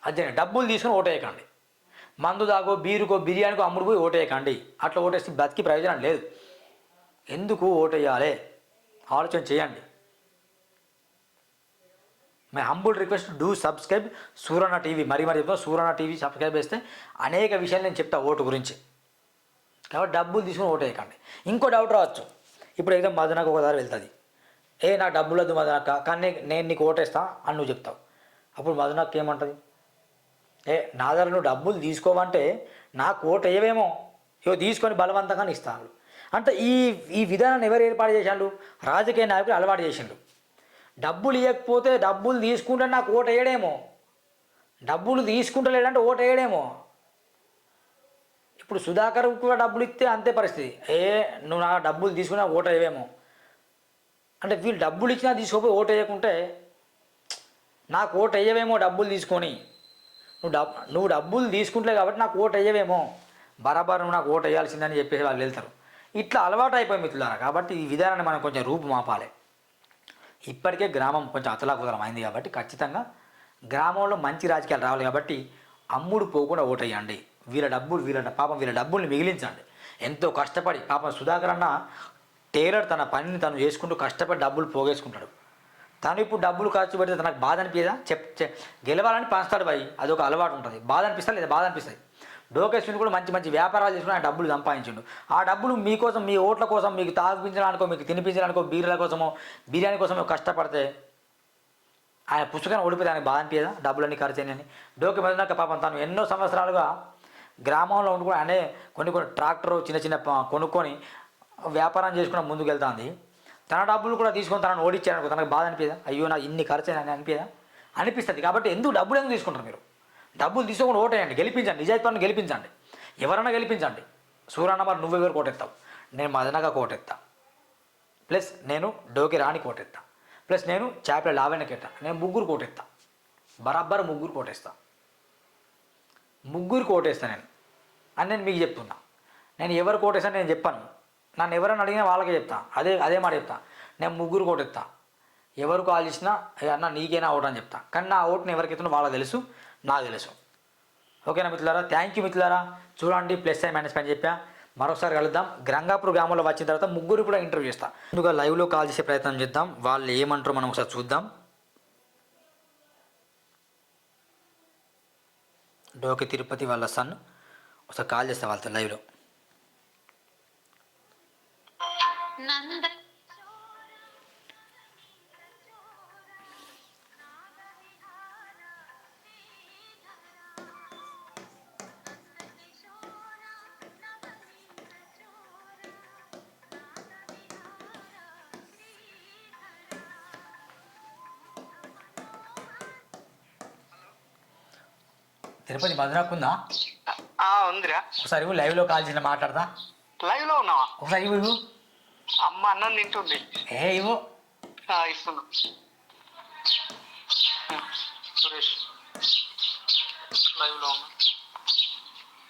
అదే డబ్బులు తీసుకొని ఓటేయకండి, మందు దాగో బీరుకో బిర్యానీకో అమ్ముడు పోయి ఓటేయకండి. అట్లా ఓటేస్తే బతికి ప్రయోజనం లేదు. ఎందుకు ఓటేయాలి ఆలోచన చేయండి. My humble request, do subscribe Suranna TV. మరి చెప్తాను, సూరన్న టీవీ సబ్స్క్రైబ్ చేస్తే అనేక విషయాలు నేను చెప్తా ఓటు గురించి. కాబట్టి డబ్బులు తీసుకొని ఓటేయకండి. ఇంకో డౌట్ రావచ్చు, ఇప్పుడు ఏదో మదనకు ఒకసారి వెళ్తుంది, నాకు డబ్బులు వద్దు మదనక్క, కానీ నేను నీకు ఓటేస్తా అని నువ్వు చెప్తావు. అప్పుడు మదనక్క ఏమంటుంది, నా దగ్గర నువ్వు డబ్బులు తీసుకోవంటే నాకు ఓటు వేయవేమో, తీసుకొని బలవంతంగానే ఇస్తాను అంటే. ఈ విధానాన్ని ఎవరు ఏర్పాటు చేశాడు, రాజకీయ నాయకులు అలవాటు చేసిండు. డబ్బులు ఇవ్వకపోతే డబ్బులు తీసుకుంటే నాకు ఓటు వేయడేమో, డబ్బులు తీసుకుంటలేడంటే ఓటు వేయడేమో. ఇప్పుడు సుధాకర్ కూడా డబ్బులు ఇస్తే అంతే పరిస్థితి, నువ్వు నా డబ్బులు తీసుకున్నా ఓటు వేయవేమో అంటే. వీళ్ళు డబ్బులు ఇచ్చినా తీసుకోపోయి ఓటు వేయకుంటే నాకు ఓటు వేయవేమో, డబ్బులు తీసుకొని నువ్వు డబ్బులు తీసుకుంటలే కాబట్టి నాకు ఓటు వేయవేమో, బరాబర్ నువ్వు నాకు ఓటు వేయాల్సిందని చెప్పేసి వాళ్ళు వెళ్తారు. ఇట్లా అలవాటు అయిపోయి మిత్రులారా. కాబట్టి ఈ విధానాన్ని మనం కొంచెం రూపుమాపాలి. ఇప్పటికే గ్రామం కొంచెం అతలాకుతలం అయింది కాబట్టి ఖచ్చితంగా గ్రామంలో మంచి రాజకీయాలు రావాలి. కాబట్టి అమ్ముడు పోకుండా ఓటేయండి. వీళ్ళ డబ్బుల్ని మిగిలించండి. ఎంతో కష్టపడి పాపం సుధాకర్ అన్న టైలర్ తన పనిని తను చేసుకుంటూ కష్టపడి డబ్బులు పోగేసుకుంటాడు. తను ఇప్పుడు డబ్బులు ఖర్చు పెడితే తనకు బాధ అనిపించదా? గెలవాలని పంచుతాడు భయ్, అదొక అలవాటు ఉంటుంది. బాధ అనిపిస్తుంది లేదా? బాధ అనిపిస్తుంది. డోకేశ్వరిని కూడా మంచి మంచి వ్యాపారాలు చేసుకుని ఆయన డబ్బులు సంపాదించిండు. ఆ డబ్బులు మీకోసం, మీ ఓట్ల కోసం, మీకు తాగిపించడానికో, మీకు తినిపించడానికో, బీర్ల కోసమో, బిర్యానీ కోసమో కష్టపడితే ఆయన పుస్తకాన్ని ఓడిపోతే ఆయనకు బాధ అనిపించదా? డబ్బులన్నీ ఖర్చు అయినాయని. డోకే మదనక్క పాపం తను ఎన్నో సంవత్సరాలుగా గ్రామంలో ఉండి కూడా అనే కొన్ని ట్రాక్టర్ చిన్న కొనుక్కొని వ్యాపారం చేసుకుని ముందుకు వెళ్తుంది. తన డబ్బులు కూడా తీసుకొని తనను ఓడించారనుకో, తనకు బాధ అనిపించదా? అయ్యో నాకు ఇన్ని ఖర్చు అయినా అనిపిస్తుంది. కాబట్టి డబ్బులు ఎందుకు తీసుకుంటారు మీరు? డబ్బులు తీసుకోకుండా ఓటేయండి, గెలిపించండి, నిజాయితీని గెలిపించండి, ఎవరన్నా గెలిపించండి. సూరన్న మరి నువ్వెవరు కోటెత్తావు? నేను మదనగా కోటెత్తా, ప్లస్ నేను డోకి రాణి కోటెత్తా, ప్లస్ నేను చేపల లావెనకెత్తా. నేను ముగ్గురు కోటెత్తా, బరాబర్ ముగ్గురు కోటేస్తా, ముగ్గురు కోటేస్తా నేను అని నేను మీకు చెప్తున్నా. నేను ఎవరు కోటేస్తాను నేను చెప్పాను. నన్ను ఎవరైనా అడిగినా వాళ్ళకే చెప్తా, అదే మాట చెప్తా. నేను ముగ్గురు కోటెత్తా. ఎవరు కాల్ చేసినా అన్న నీకేనా ఓటు అని చెప్తా. కానీ నా ఓటుని ఎవరికి ఎత్తున్నా వాళ్ళకి తెలుసు, నాకు తెలుసు. ఓకేనా మిత్రులారా? థ్యాంక్ యూ మిత్రులారా. చూడండి ప్లస్ అండ్ మైనస్ పని చెప్పా. మరోసారి కలుద్దాం. గంగాపూర్ గ్రామంలో వచ్చిన తర్వాత ముగ్గురు కూడా ఇంటర్వ్యూ చేస్తాం. ముందుగా లైవ్లో కాల్ చేసే ప్రయత్నం చేద్దాం. వాళ్ళు ఏమంటారో మనం ఒకసారి చూద్దాం. డోకి తిరుపతి వాళ్ళ సన్ ఒకసారి కాల్ చేస్తా వాళ్ళతో లైవ్లో. తిరుపతి మధురాకుందా? ఉందిరా. ఒకసారి లైవ్లో కాల్ చేసిన మాట్లాడదా? లైవ్ లో ఉన్నావా? ఒకసారి ఇవ్వు. అమ్మ అన్నం తింటుంది. ఇవ్వు. ఇస్తున్నా. సురేష్ లైవ్ లో ఉన్నా.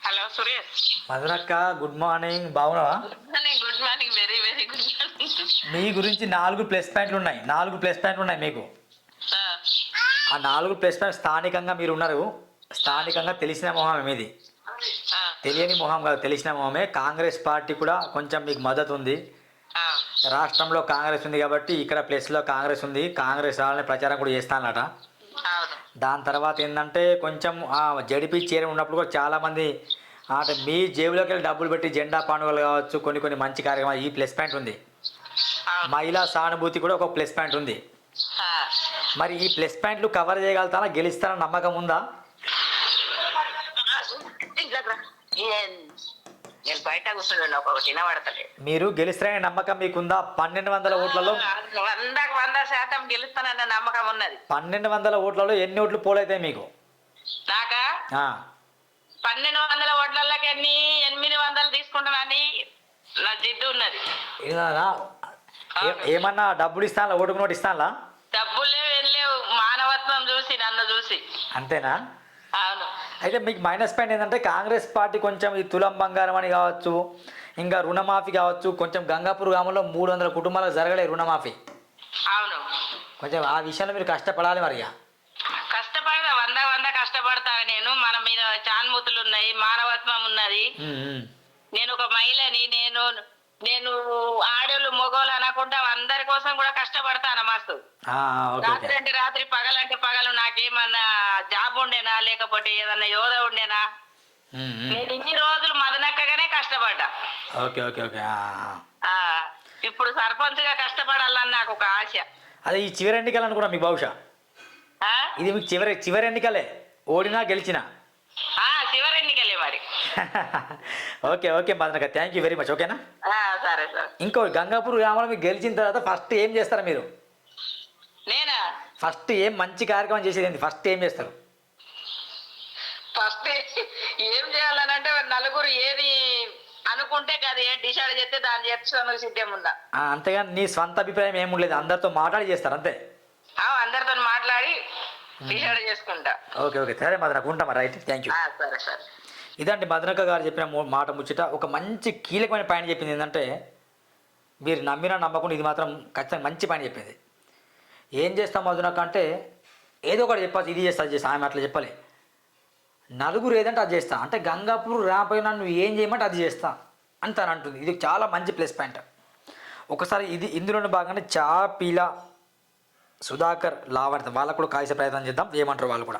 హలో సురేష్. మధురక్క గుడ్ మార్నింగ్, బాగున్నావా? Good morning, very very good morning. మీ గురించి 4 ప్లస్ పాయింట్లు ఉన్నాయి మీకు. ఆ 4 ప్లస్ పాయింట్ స్థానికంగా మీరు ఉన్నారు. స్థానికంగా తెలిసిన మొహమే మీది, తెలియని మొహం కాదు, తెలిసిన మొహమే. కాంగ్రెస్ పార్టీ కూడా కొంచెం మీకు మద్దతు ఉంది. రాష్ట్రంలో కాంగ్రెస్ ఉంది కాబట్టి ఇక్కడ ప్లస్లో కాంగ్రెస్ ఉంది. కాంగ్రెస్ వాళ్ళని ప్రచారం కూడా చేస్తానట. దాని తర్వాత ఏంటంటే కొంచెం జడిపి చేరి ఉన్నప్పుడు కూడా చాలామంది అంటే మీ జేబులోకి వెళ్ళి డబ్బులు పెట్టి జెండా పండుగలు కావచ్చు, కొన్ని మంచి కార్యక్రమాలు, ఈ ప్లస్ పాయింట్ ఉంది. మహిళా సానుభూతి కూడా ఒక ప్లస్ పాయింట్ ఉంది. మరి ఈ ప్లస్ పాయింట్లు కవర్ చేయగలుగుతానా, గెలుస్తానని నమ్మకం ఉందా? నేను బయట కూర్చుని ఒకటి వినబడతలే. మీరు గెలుస్తారనే నమ్మకం మీకుందా? 1200 ఓట్లలో 100% గెలుస్తానన్న నమ్మకం ఉన్నది. 1200 ఓట్లలో ఎన్ని ఓట్లు పోలైతాయి మీకు? నాకా ఆ, 1200 ఓట్లకి ఎన్ని 800 తీసుకుంటానని నా జిద్దు ఉన్నది. ఏమన్నా ఏమన్నా డబ్బులు ఇస్తాను ఓటుకు నోటు ఇస్తానులా డబ్బులు లేవు ఏం లేవు, మానవత్వం చూసి నన్ను చూసి. అంతేనా? అవును. అయితే మీకు మైనస్ పాయింట్ ఏంటంటే కాంగ్రెస్ పార్టీ కొంచెం ఈ తులం బంగారం అని కావచ్చు, ఇంకా రుణమాఫీ కావచ్చు, కొంచెం గంగాపూర్ గ్రామంలో 300 కుటుంబాలకు జరగలేదు రుణమాఫీ. అవును, కొంచెం ఆ విషయంలో మీరు కష్టపడాలి మరి. కష్టపడతా, 100 కష్టపడతా. నేను మన మీద చాన్మూతులు ఉన్నాయి, మానవత్వం ఉన్నది. నేను ఒక మహిళని, నేను నేను ఆడోళ్ళు మగోళ్ళు అనకుండా అందరి కోసం కూడా కష్టపడతాను మస్తు. రాత్రి అంటే రాత్రి, పగలంటే పగలు. నాకేమన్నా జాబ్ ఉండేనా, లేకపోతే ఏదన్నా యోధ ఉండేనా? నేను ఇన్ని రోజులు మదనక్కగానే కష్టపడ్డా. Okay okay okay. ఇప్పుడు సర్పంచ్ గా కష్టపడాలని నాకు ఒక ఆశ. అదే ఈ చివరి ఎన్నికలు అనుకున్నా మీకు బహుశా. ఇది మీకు చివరి ఎన్నికలే, ఓడినా గెలిచినా. చివరి ఎన్నికలే మరి. ఓకే ఓకే మదనక్క, థ్యాంక్ యూ వెరీ మచ్. ఓకేనా? సరే సార్. ఇంకో గంగాపూర్ గ్రామంలో మీకు గెలిచిన తర్వాత ఫస్ట్ ఏం చేస్తారా మీరు? నేనా? ఫస్ట్ ఏం మంచి కార్యక్రమం చేసేది ఫస్ట్ ఏం చేస్తారు? ఫస్ట్ ఏం చేయాలనంటే నలుగురు ఏది అనుకుంటే అది డిసైడ్ చేస్తే దాన్ని చేస్తాను సిద్ధం ఉందా. అంతేగాని నీ స్వంత అభిప్రాయం ఏముండలేదు, అందరితో మాట్లాడి చేస్తారు అంతే? అందరితో మాట్లాడి డిసైడ్ చేసుకుంటా. ఓకే ఓకే సరే మదనక్క, ఉంటామా? Right, thank you. సరే సార్. ఇదండి మదనక్క గారు చెప్పిన మాట ముచ్చట. ఒక మంచి కీలకమైన పాయింట్ చెప్పింది ఏంటంటే, మీరు నమ్మినా నమ్మకుండా ఇది మాత్రం ఖచ్చితంగా మంచి పాయింట్ చెప్పింది. ఏం చేస్తాం మదనక్క అంటే ఏదో ఒకటి చెప్పచ్చు, ఇది చేస్తా అది చేస్తా. ఆమె అట్లా చెప్పలే, నలుగురు ఏదంటే అది చేస్తా అంటే గంగాపూర్ రాపోయినా నువ్వు ఏం చేయమంటే అది చేస్తా అని తను అంటుంది. ఇది చాలా మంచి ప్లస్ పాయింట్. ఒకసారి ఇందులోనే భాగంగానే చాపీల సుధాకర్, లావణ్య వాళ్ళకు కూడా కాల్చే ప్రయత్నం చేద్దాం, ఏమంటారు వాళ్ళు కూడా.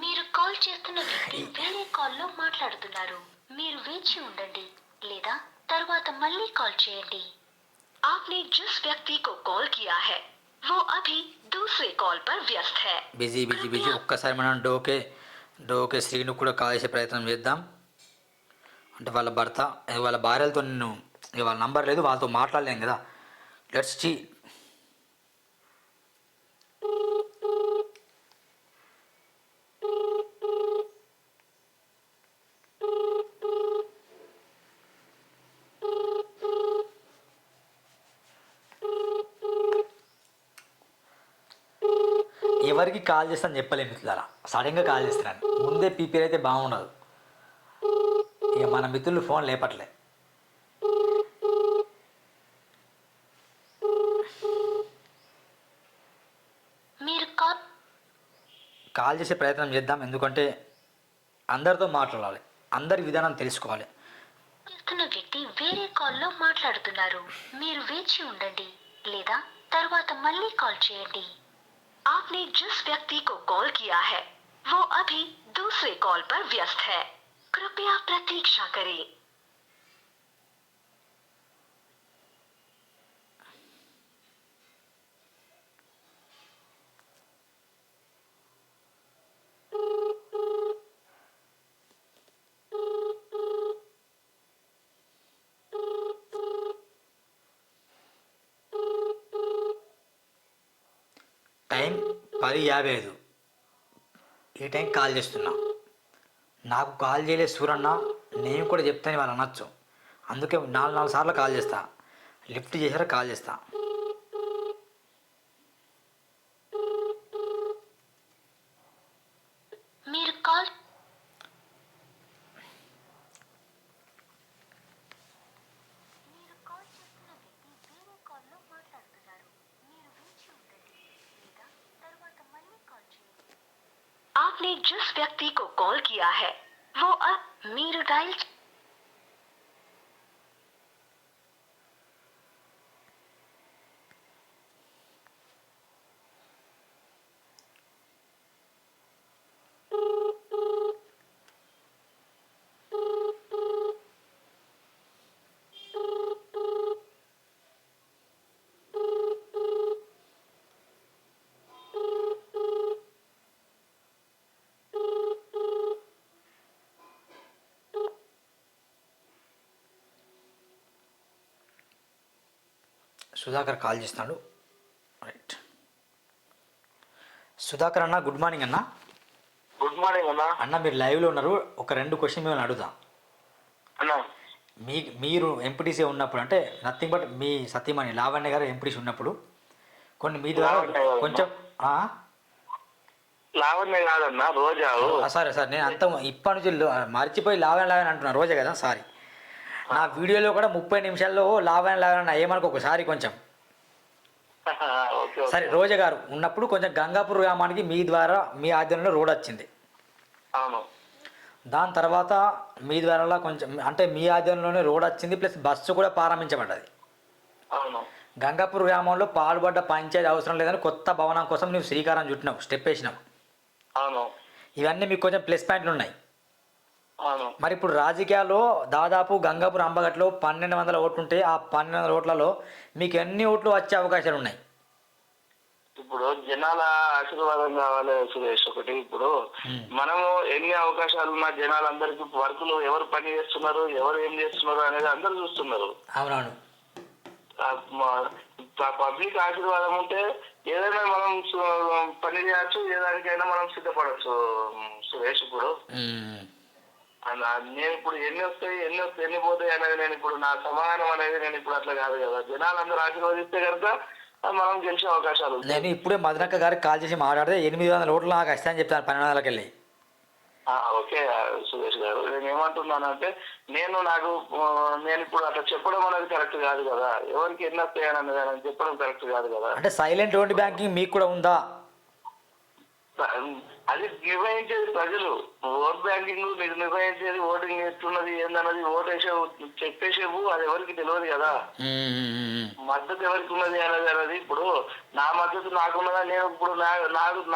మీరు కాల్ చేస్తున్న వ్యక్తి వేరే కాల్లో మాట్లాడుతున్నారు, మీరు వేచి ఉండండి లేదా తర్వాత మళ్ళీ కాల్ చేయండి. आपने जिस व्यक्ति को कॉल किया है वो अभी दूसरे कॉल पर व्यस्त है. Busy busy busy. ఒక్కసారి మనం డోకే శ్రీను కూడా కాల్ చేసే ప్రయత్నం చేద్దాం. అంటే వాళ్ళ భర్త, వాళ్ళ భార్యలతో నేను వాళ్ళ నంబర్ లేదు, వాళ్ళతో మాట్లాడలేను కదా. Let's see. ఎవరికి కాల్ చేస్తాను చెప్పలేము మిత్రులారా, సడన్గా కాల్ చేస్తున్నాను. ముందే పీపీఆర్ అయితే బాగుండదు. ఇక మన మిత్రులు ఫోన్ లేపట్లే. మీరు కాల్ చేసే ప్రయత్నం చేద్దాం, ఎందుకంటే అందరితో మాట్లాడాలి, అందరి విధానం తెలుసుకోవాలి. చేస్తున్న వ్యక్తి వేరే కాల్లో మాట్లాడుతున్నారు, మీరు వేచి ఉండండి లేదా తర్వాత మళ్ళీ కాల్ చేయండి. आपने जिस व्यक्ति को कॉल किया है वो अभी दूसरे कॉल पर व्यस्त है, कृपया प्रतीक्षा करें. టైం 10:55. ఈ టైం కాల్ చేస్తున్నా. నాకు కాల్ చేయలేదు సూరన్న, నేను కూడా చెప్తాను వాళ్ళు అనొచ్చు. అందుకే 4 సార్లు కాల్ చేస్తా. లిఫ్ట్ చేసారా కాల్ చేస్తా. మీరు కాల్ చేస్తున్న వ్యక్తి వేరే కాల్లో మాట్లాడుతున్నారు, మీరు వేచి ఉండండి లేదా తర్వాత మళ్ళీ కాల్ చేయండి. आपने जिस व्यक्ति को कॉल किया है वो अब మీరు డయల్ సుధాకర్ కాల్ చేస్తున్నాడు. రైట్. సుధాకర్ అన్న, గుడ్ మార్నింగ్ అన్న. గుడ్ మార్నింగ్ అన్నా. అన్న మీరు లైవ్లో ఉన్నారు, ఒక 2 క్వశ్చన్ మిమ్మల్ని అడుగుతాం. అన్నా మీరు ఎంపీటీసీ ఉన్నప్పుడు అంటే నథింగ్ బట్ మీ సతీమణి లావణ్య గారు ఎంపీటీసీ ఉన్నప్పుడు కొన్ని మీ ద్వారా లావణ్య కాదన్నా. కొంచెం లావణ్య కాదన్నా, రోజా. సరే సార్, నేను అంత ఇప్పటి నుంచి మర్చిపోయి లావణ్య అంటున్నాను, రోజే కదా సారీ. నా వీడియోలో కూడా 30 నిమిషాల్లో లావణ్య ఏమనుకో ఒకసారి కొంచెం. ఓకే సరే, రోజా గారు ఉన్నప్పుడు కొంచెం గంగాపూర్ గ్రామానికి మీ ద్వారా మీ ఆధ్వర్యంలో రోడ్ వచ్చింది. అవును. దాని తర్వాత మీ ద్వారా కొంచెం అంటే మీ ఆధ్వర్యంలోనే రోడ్ వచ్చింది, ప్లస్ బస్సు కూడా ప్రారంభించబడ్డది. అవును. గంగాపూర్ గ్రామంలో పాల్పడ్డ పంచాయతీ అవసరం లేదని కొత్త భవనం కోసం నువ్వు శ్రీకారం చుట్టినావు, స్టెప్ వేసినావు. అవును. ఇవన్నీ మీకు కొంచెం ప్లస్ పాయింట్లు ఉన్నాయి. అవును. మరి ఇప్పుడు రాజకీయాల్లో దాదాపు గంగాపూర్ అంబగట్లో 1200 ఓట్లు ఉంటే ఆ 1200 ఓట్లలో మీకు ఎన్ని ఓట్లు వచ్చే అవకాశాలు ఉన్నాయి? ఇప్పుడు జనాల ఆశీర్వాదం కావాలి సురేష్. ఒకటి ఇప్పుడు మనము ఎన్ని అవకాశాలు ఉన్న జనాలందరికీ వర్కులు ఎవరు పని చేస్తున్నారు, ఎవరు ఏం చేస్తున్నారు అనేది అందరు చూస్తున్నారు. అవునవును. పబ్లిక్ ఆశీర్వాదం ఉంటే ఏదైనా మనం పని చేయొచ్చు, ఏ దానికైనా మనం సిద్ధపడచ్చు సురేష్. ఇప్పుడు నేను ఇప్పుడు ఎన్ని వస్తాయి ఎన్ని పోతాయి అనేది నేను ఇప్పుడు నా సమాధానం అనేది నేను ఇప్పుడు అట్లా కాదు కదా. జనాలందరూ ఆశీర్వదిస్తే కనుక మనం గెలిచే అవకాశాలు. నేను ఇప్పుడే మదనక్క గారికి కాల్ చేసి మాట్లాడితే 800 ఓట్లు నాకు వస్తాయని చెప్తాను 1200కి వెళ్ళి. ఓకే సురేష్ గారు, నేను ఏమంటున్నానంటే నేను ఇప్పుడు అట్లా చెప్పడం అనేది కరెక్ట్ కాదు కదా. ఎవరికి ఎన్ని వస్తాయని అనేది చెప్పడం కరెక్ట్ కాదు కదా. అంటే సైలెంట్ ఓట్ బ్యాంకింగ్ మీకు కూడా ఉందా? అది నిర్వహించేది ప్రజలు. ఓట్ బ్యాంకింగ్ నిర్వహించేది ఓటింగ్ ఎట్లున్నది ఏందన్నది ఓటేసే చెప్పేసేవు, అది ఎవరికి తెలియదు కదా. మద్దతు ఎవరికి ఉన్నది అనేది ఇప్పుడు నా మద్దతు నాకున్నదా, నేను ఇప్పుడు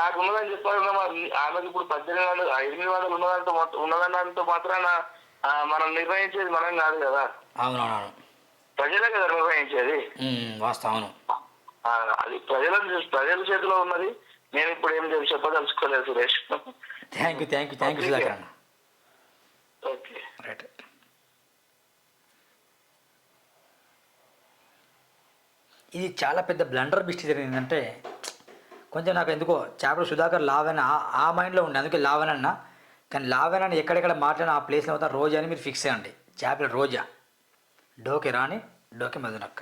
నాకున్నదని చెప్పాలన్నా ఆమెకు ఇప్పుడు 800 ఉన్నదన్నంత మాత్రాన మనం నిర్వహించేది మనం కాదు కదా. అవునవును, ప్రజలే కదా నిర్వహించేది. వాస్తవం. అది ప్రజల చేతిలో ఉన్నది. నేను ఇప్పుడు ఏం చెప్పదలుచుకోలేదు సురేష్. థ్యాంక్ యూ సుధాకర్ అన్న. Okay right. ఇది చాలా పెద్ద బ్లండర్ మిస్టేక్ జరిగిందంటే కొంచెం నాకు ఎందుకో చేపల సుధాకర్ లావెన్ ఆ మైండ్లో ఉండే, అందుకే లావెన్ అన్న. కానీ లావెన్ అని ఎక్కడెక్కడ మాట్లాడిన ఆ ప్లేస్లో అవుతా రోజా అని మీరు ఫిక్స్ అయ్యండి. చేపల రోజా, డోకే రాణి, డోకే మధునక్క.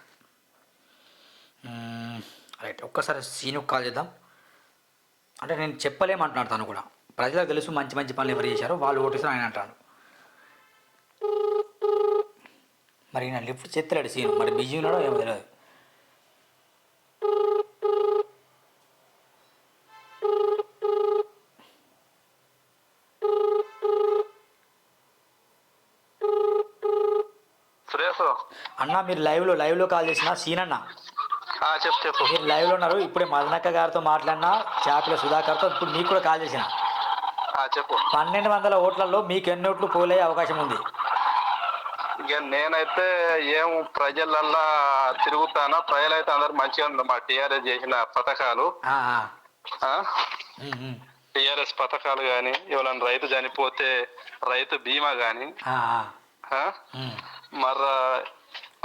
రైట్, ఒక్కసారి సీనుకు కాల్ చేద్దాం. అంటే నేను చెప్పలేమంటున్నాను, తను కూడా ప్రజలకు తెలుసు మంచి మంచి పనులు ఎవరు చేశారో వాళ్ళు ఓటేసారు ఆయన అంటాను. మరి ఈయన లిఫ్ట్ చెత్తలేడు సీను, మరి బిజీ ఉన్నాడో ఏమో తెలియదు. అన్న మీరు లైవ్లో కాల్ చేసిన సీన్ అన్న. చెప్పు. మీరు లైవ్లో ఉన్నారు, ఇప్పుడే మదనక్క గారితో మాట్లాడినా, చేపల సుధాకర్తో ఇప్పుడు మీకు కూడా కాల్ చేసిన. చెప్పు. 1200 ఓట్లలో మీకు ఎన్ని ఓట్లు పోలే అవకాశం ఉంది? ఇక నేనైతే ఏం ప్రజలల్లా తిరుగుతానా, ప్రజలైతే అందరు మంచిగా ఉన్నారు. మా టీఆర్ఎస్ చేసిన పథకాలు, టీఆర్ఎస్ పథకాలు కానీ, ఎవరైనా రైతు చనిపోతే రైతు బీమా కానీ, మర్ర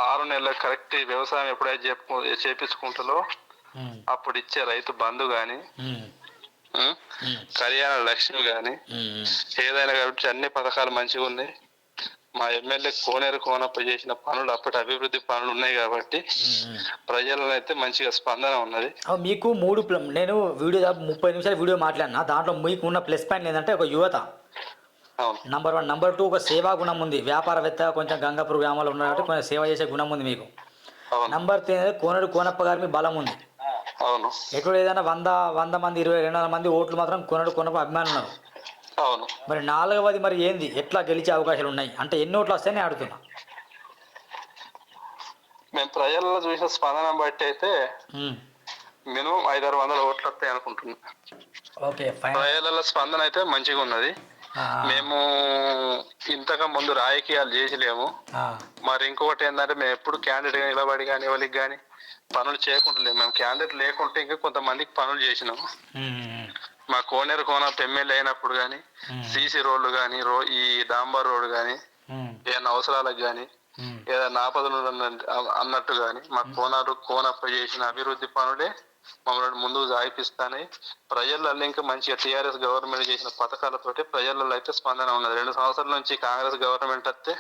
6 నెలలకు కరెక్ట్ వ్యవసాయం ఎప్పుడైతే చేపించుకుంటారో అప్పుడు ఇచ్చే రైతు బంధు కానీ, కళ్యాణ లక్ష్మి కానీ, ఏదైనా కాబట్టి అన్ని పథకాలు మంచిగా ఉన్నాయి. మా ఎమ్మెల్యే కోనేరు కోనప్ప చేసిన పనులు అప్పటి అభివృద్ధి పనులు ఉన్నాయి కాబట్టి ప్రజలను అయితే మంచిగా స్పందన ఉన్నది. మీకు నేను వీడియో 30 నిమిషాలు వీడియో మాట్లాడినా, దాంట్లో మీకు ఉన్న ప్లస్ పాయింట్ ఏంటంటే ఒక యువత నంబర్ 1, నంబర్ 2 ఒక సేవా గుణం ఉంది. వ్యాపారవేత్త కొంచెం గంగాపూర్ గ్రామంలో ఉన్నట్టు కొంచెం సేవ చేసే గుణం ఉంది మీకు. నంబర్ 3 కోనేరు కోనప్ప గారి మీ బలం ఉంది. అవును. ఎక్కడ ఏదైనా 100 మంది 200 మంది ఓట్లు మాత్రం కోనేరు కోనప్ప అభిమానులు ఉన్నారు. అవును. మరి 4వది మరి ఏంది, ఎట్లా గెలిచే అవకాశాలు ఉన్నాయి అంటే ఎన్ని ఓట్లు వస్తాయని అడుగుతున్నా. మేము ప్రజల్లో చూసిన స్పందన బట్టి అయితే మినిమం 500-600 ఓట్లు వస్తాయి అనుకుంటున్నా. ఓకే, ప్రజల స్పందన అయితే మంచిగా ఉన్నది. మేము ఇంతగా ముందు రాజకీయాలు చేసలేము. మరి ఇంకొకటి ఏంటంటే మేము ఎప్పుడు క్యాండిడేట్ గా నిలబడి కానీ ఎవరికి కానీ పనులు చేయకుంటలేము. మేము క్యాండిడేట్ లేకుంటే ఇంకా కొంతమందికి పనులు చేసినాము. మా కోనేరు కోనప్ప ఎమ్మెల్యే అయినప్పుడు కానీ సీసీ రోడ్లు కానీ, ఈ డాంబర్ రోడ్డు కానీ, ఏదైనా అవసరాలకు కానీ, ఏదైనా ఆపదలు అన్నట్టు కానీ మా కోనేరు కోనప్ప చేసిన అభివృద్ధి పనులే మమ్మల్ని ముందుకు సాగిపిస్తానే ప్రజలలో ఇంకా మంచిగా టీఆర్ఎస్ గవర్నమెంట్ చేసిన పథకాలతోటి ప్రజలలో అయితే స్పందన ఉన్నది. 2 సంవత్సరాల నుంచి కాంగ్రెస్ గవర్నమెంట్ వస్తే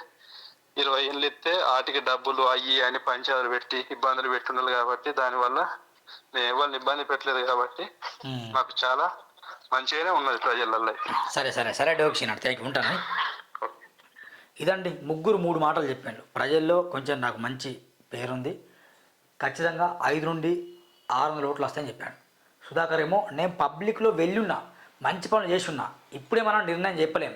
20 ఏళ్ళు ఇస్తే వాటికి డబ్బులు అయ్యి అని పంచాలు పెట్టి ఇబ్బందులు పెట్టున్నారు కాబట్టి దానివల్ల మేము ఎవరిని ఇబ్బంది పెట్టలేదు కాబట్టి మాకు చాలా మంచిగానే ఉన్నది ప్రజలలో. సరే సరే సరే డోక్షినాడు థ్యాంక్ యూ ఉంటాను. ఇదండి ముగ్గురు 3 మాటలు చెప్పాను. ప్రజల్లో కొంచెం నాకు మంచి పేరుంది, ఖచ్చితంగా 5 నుండి 600 ఓట్లు వస్తాయని చెప్పాడు. సుధాకర్ ఏమో నేను పబ్లిక్లో వెళ్ళున్నా, మంచి పనులు చేస్తున్నా, ఇప్పుడే మనం నిర్ణయం చెప్పలేం,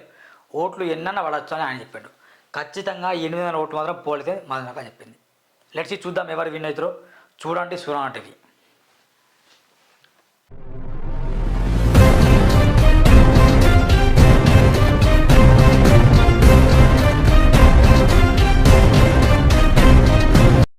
ఓట్లు ఎన్నన్నా పడవచ్చు అని ఆయన చెప్పాడు. ఖచ్చితంగా 800 ఓట్లు మాత్రం పోలితే మాకు చెప్పింది. లెట్స్ చూద్దాం ఎవరు విన్ అవుతారో. చూడండి సురాణ టీవీ.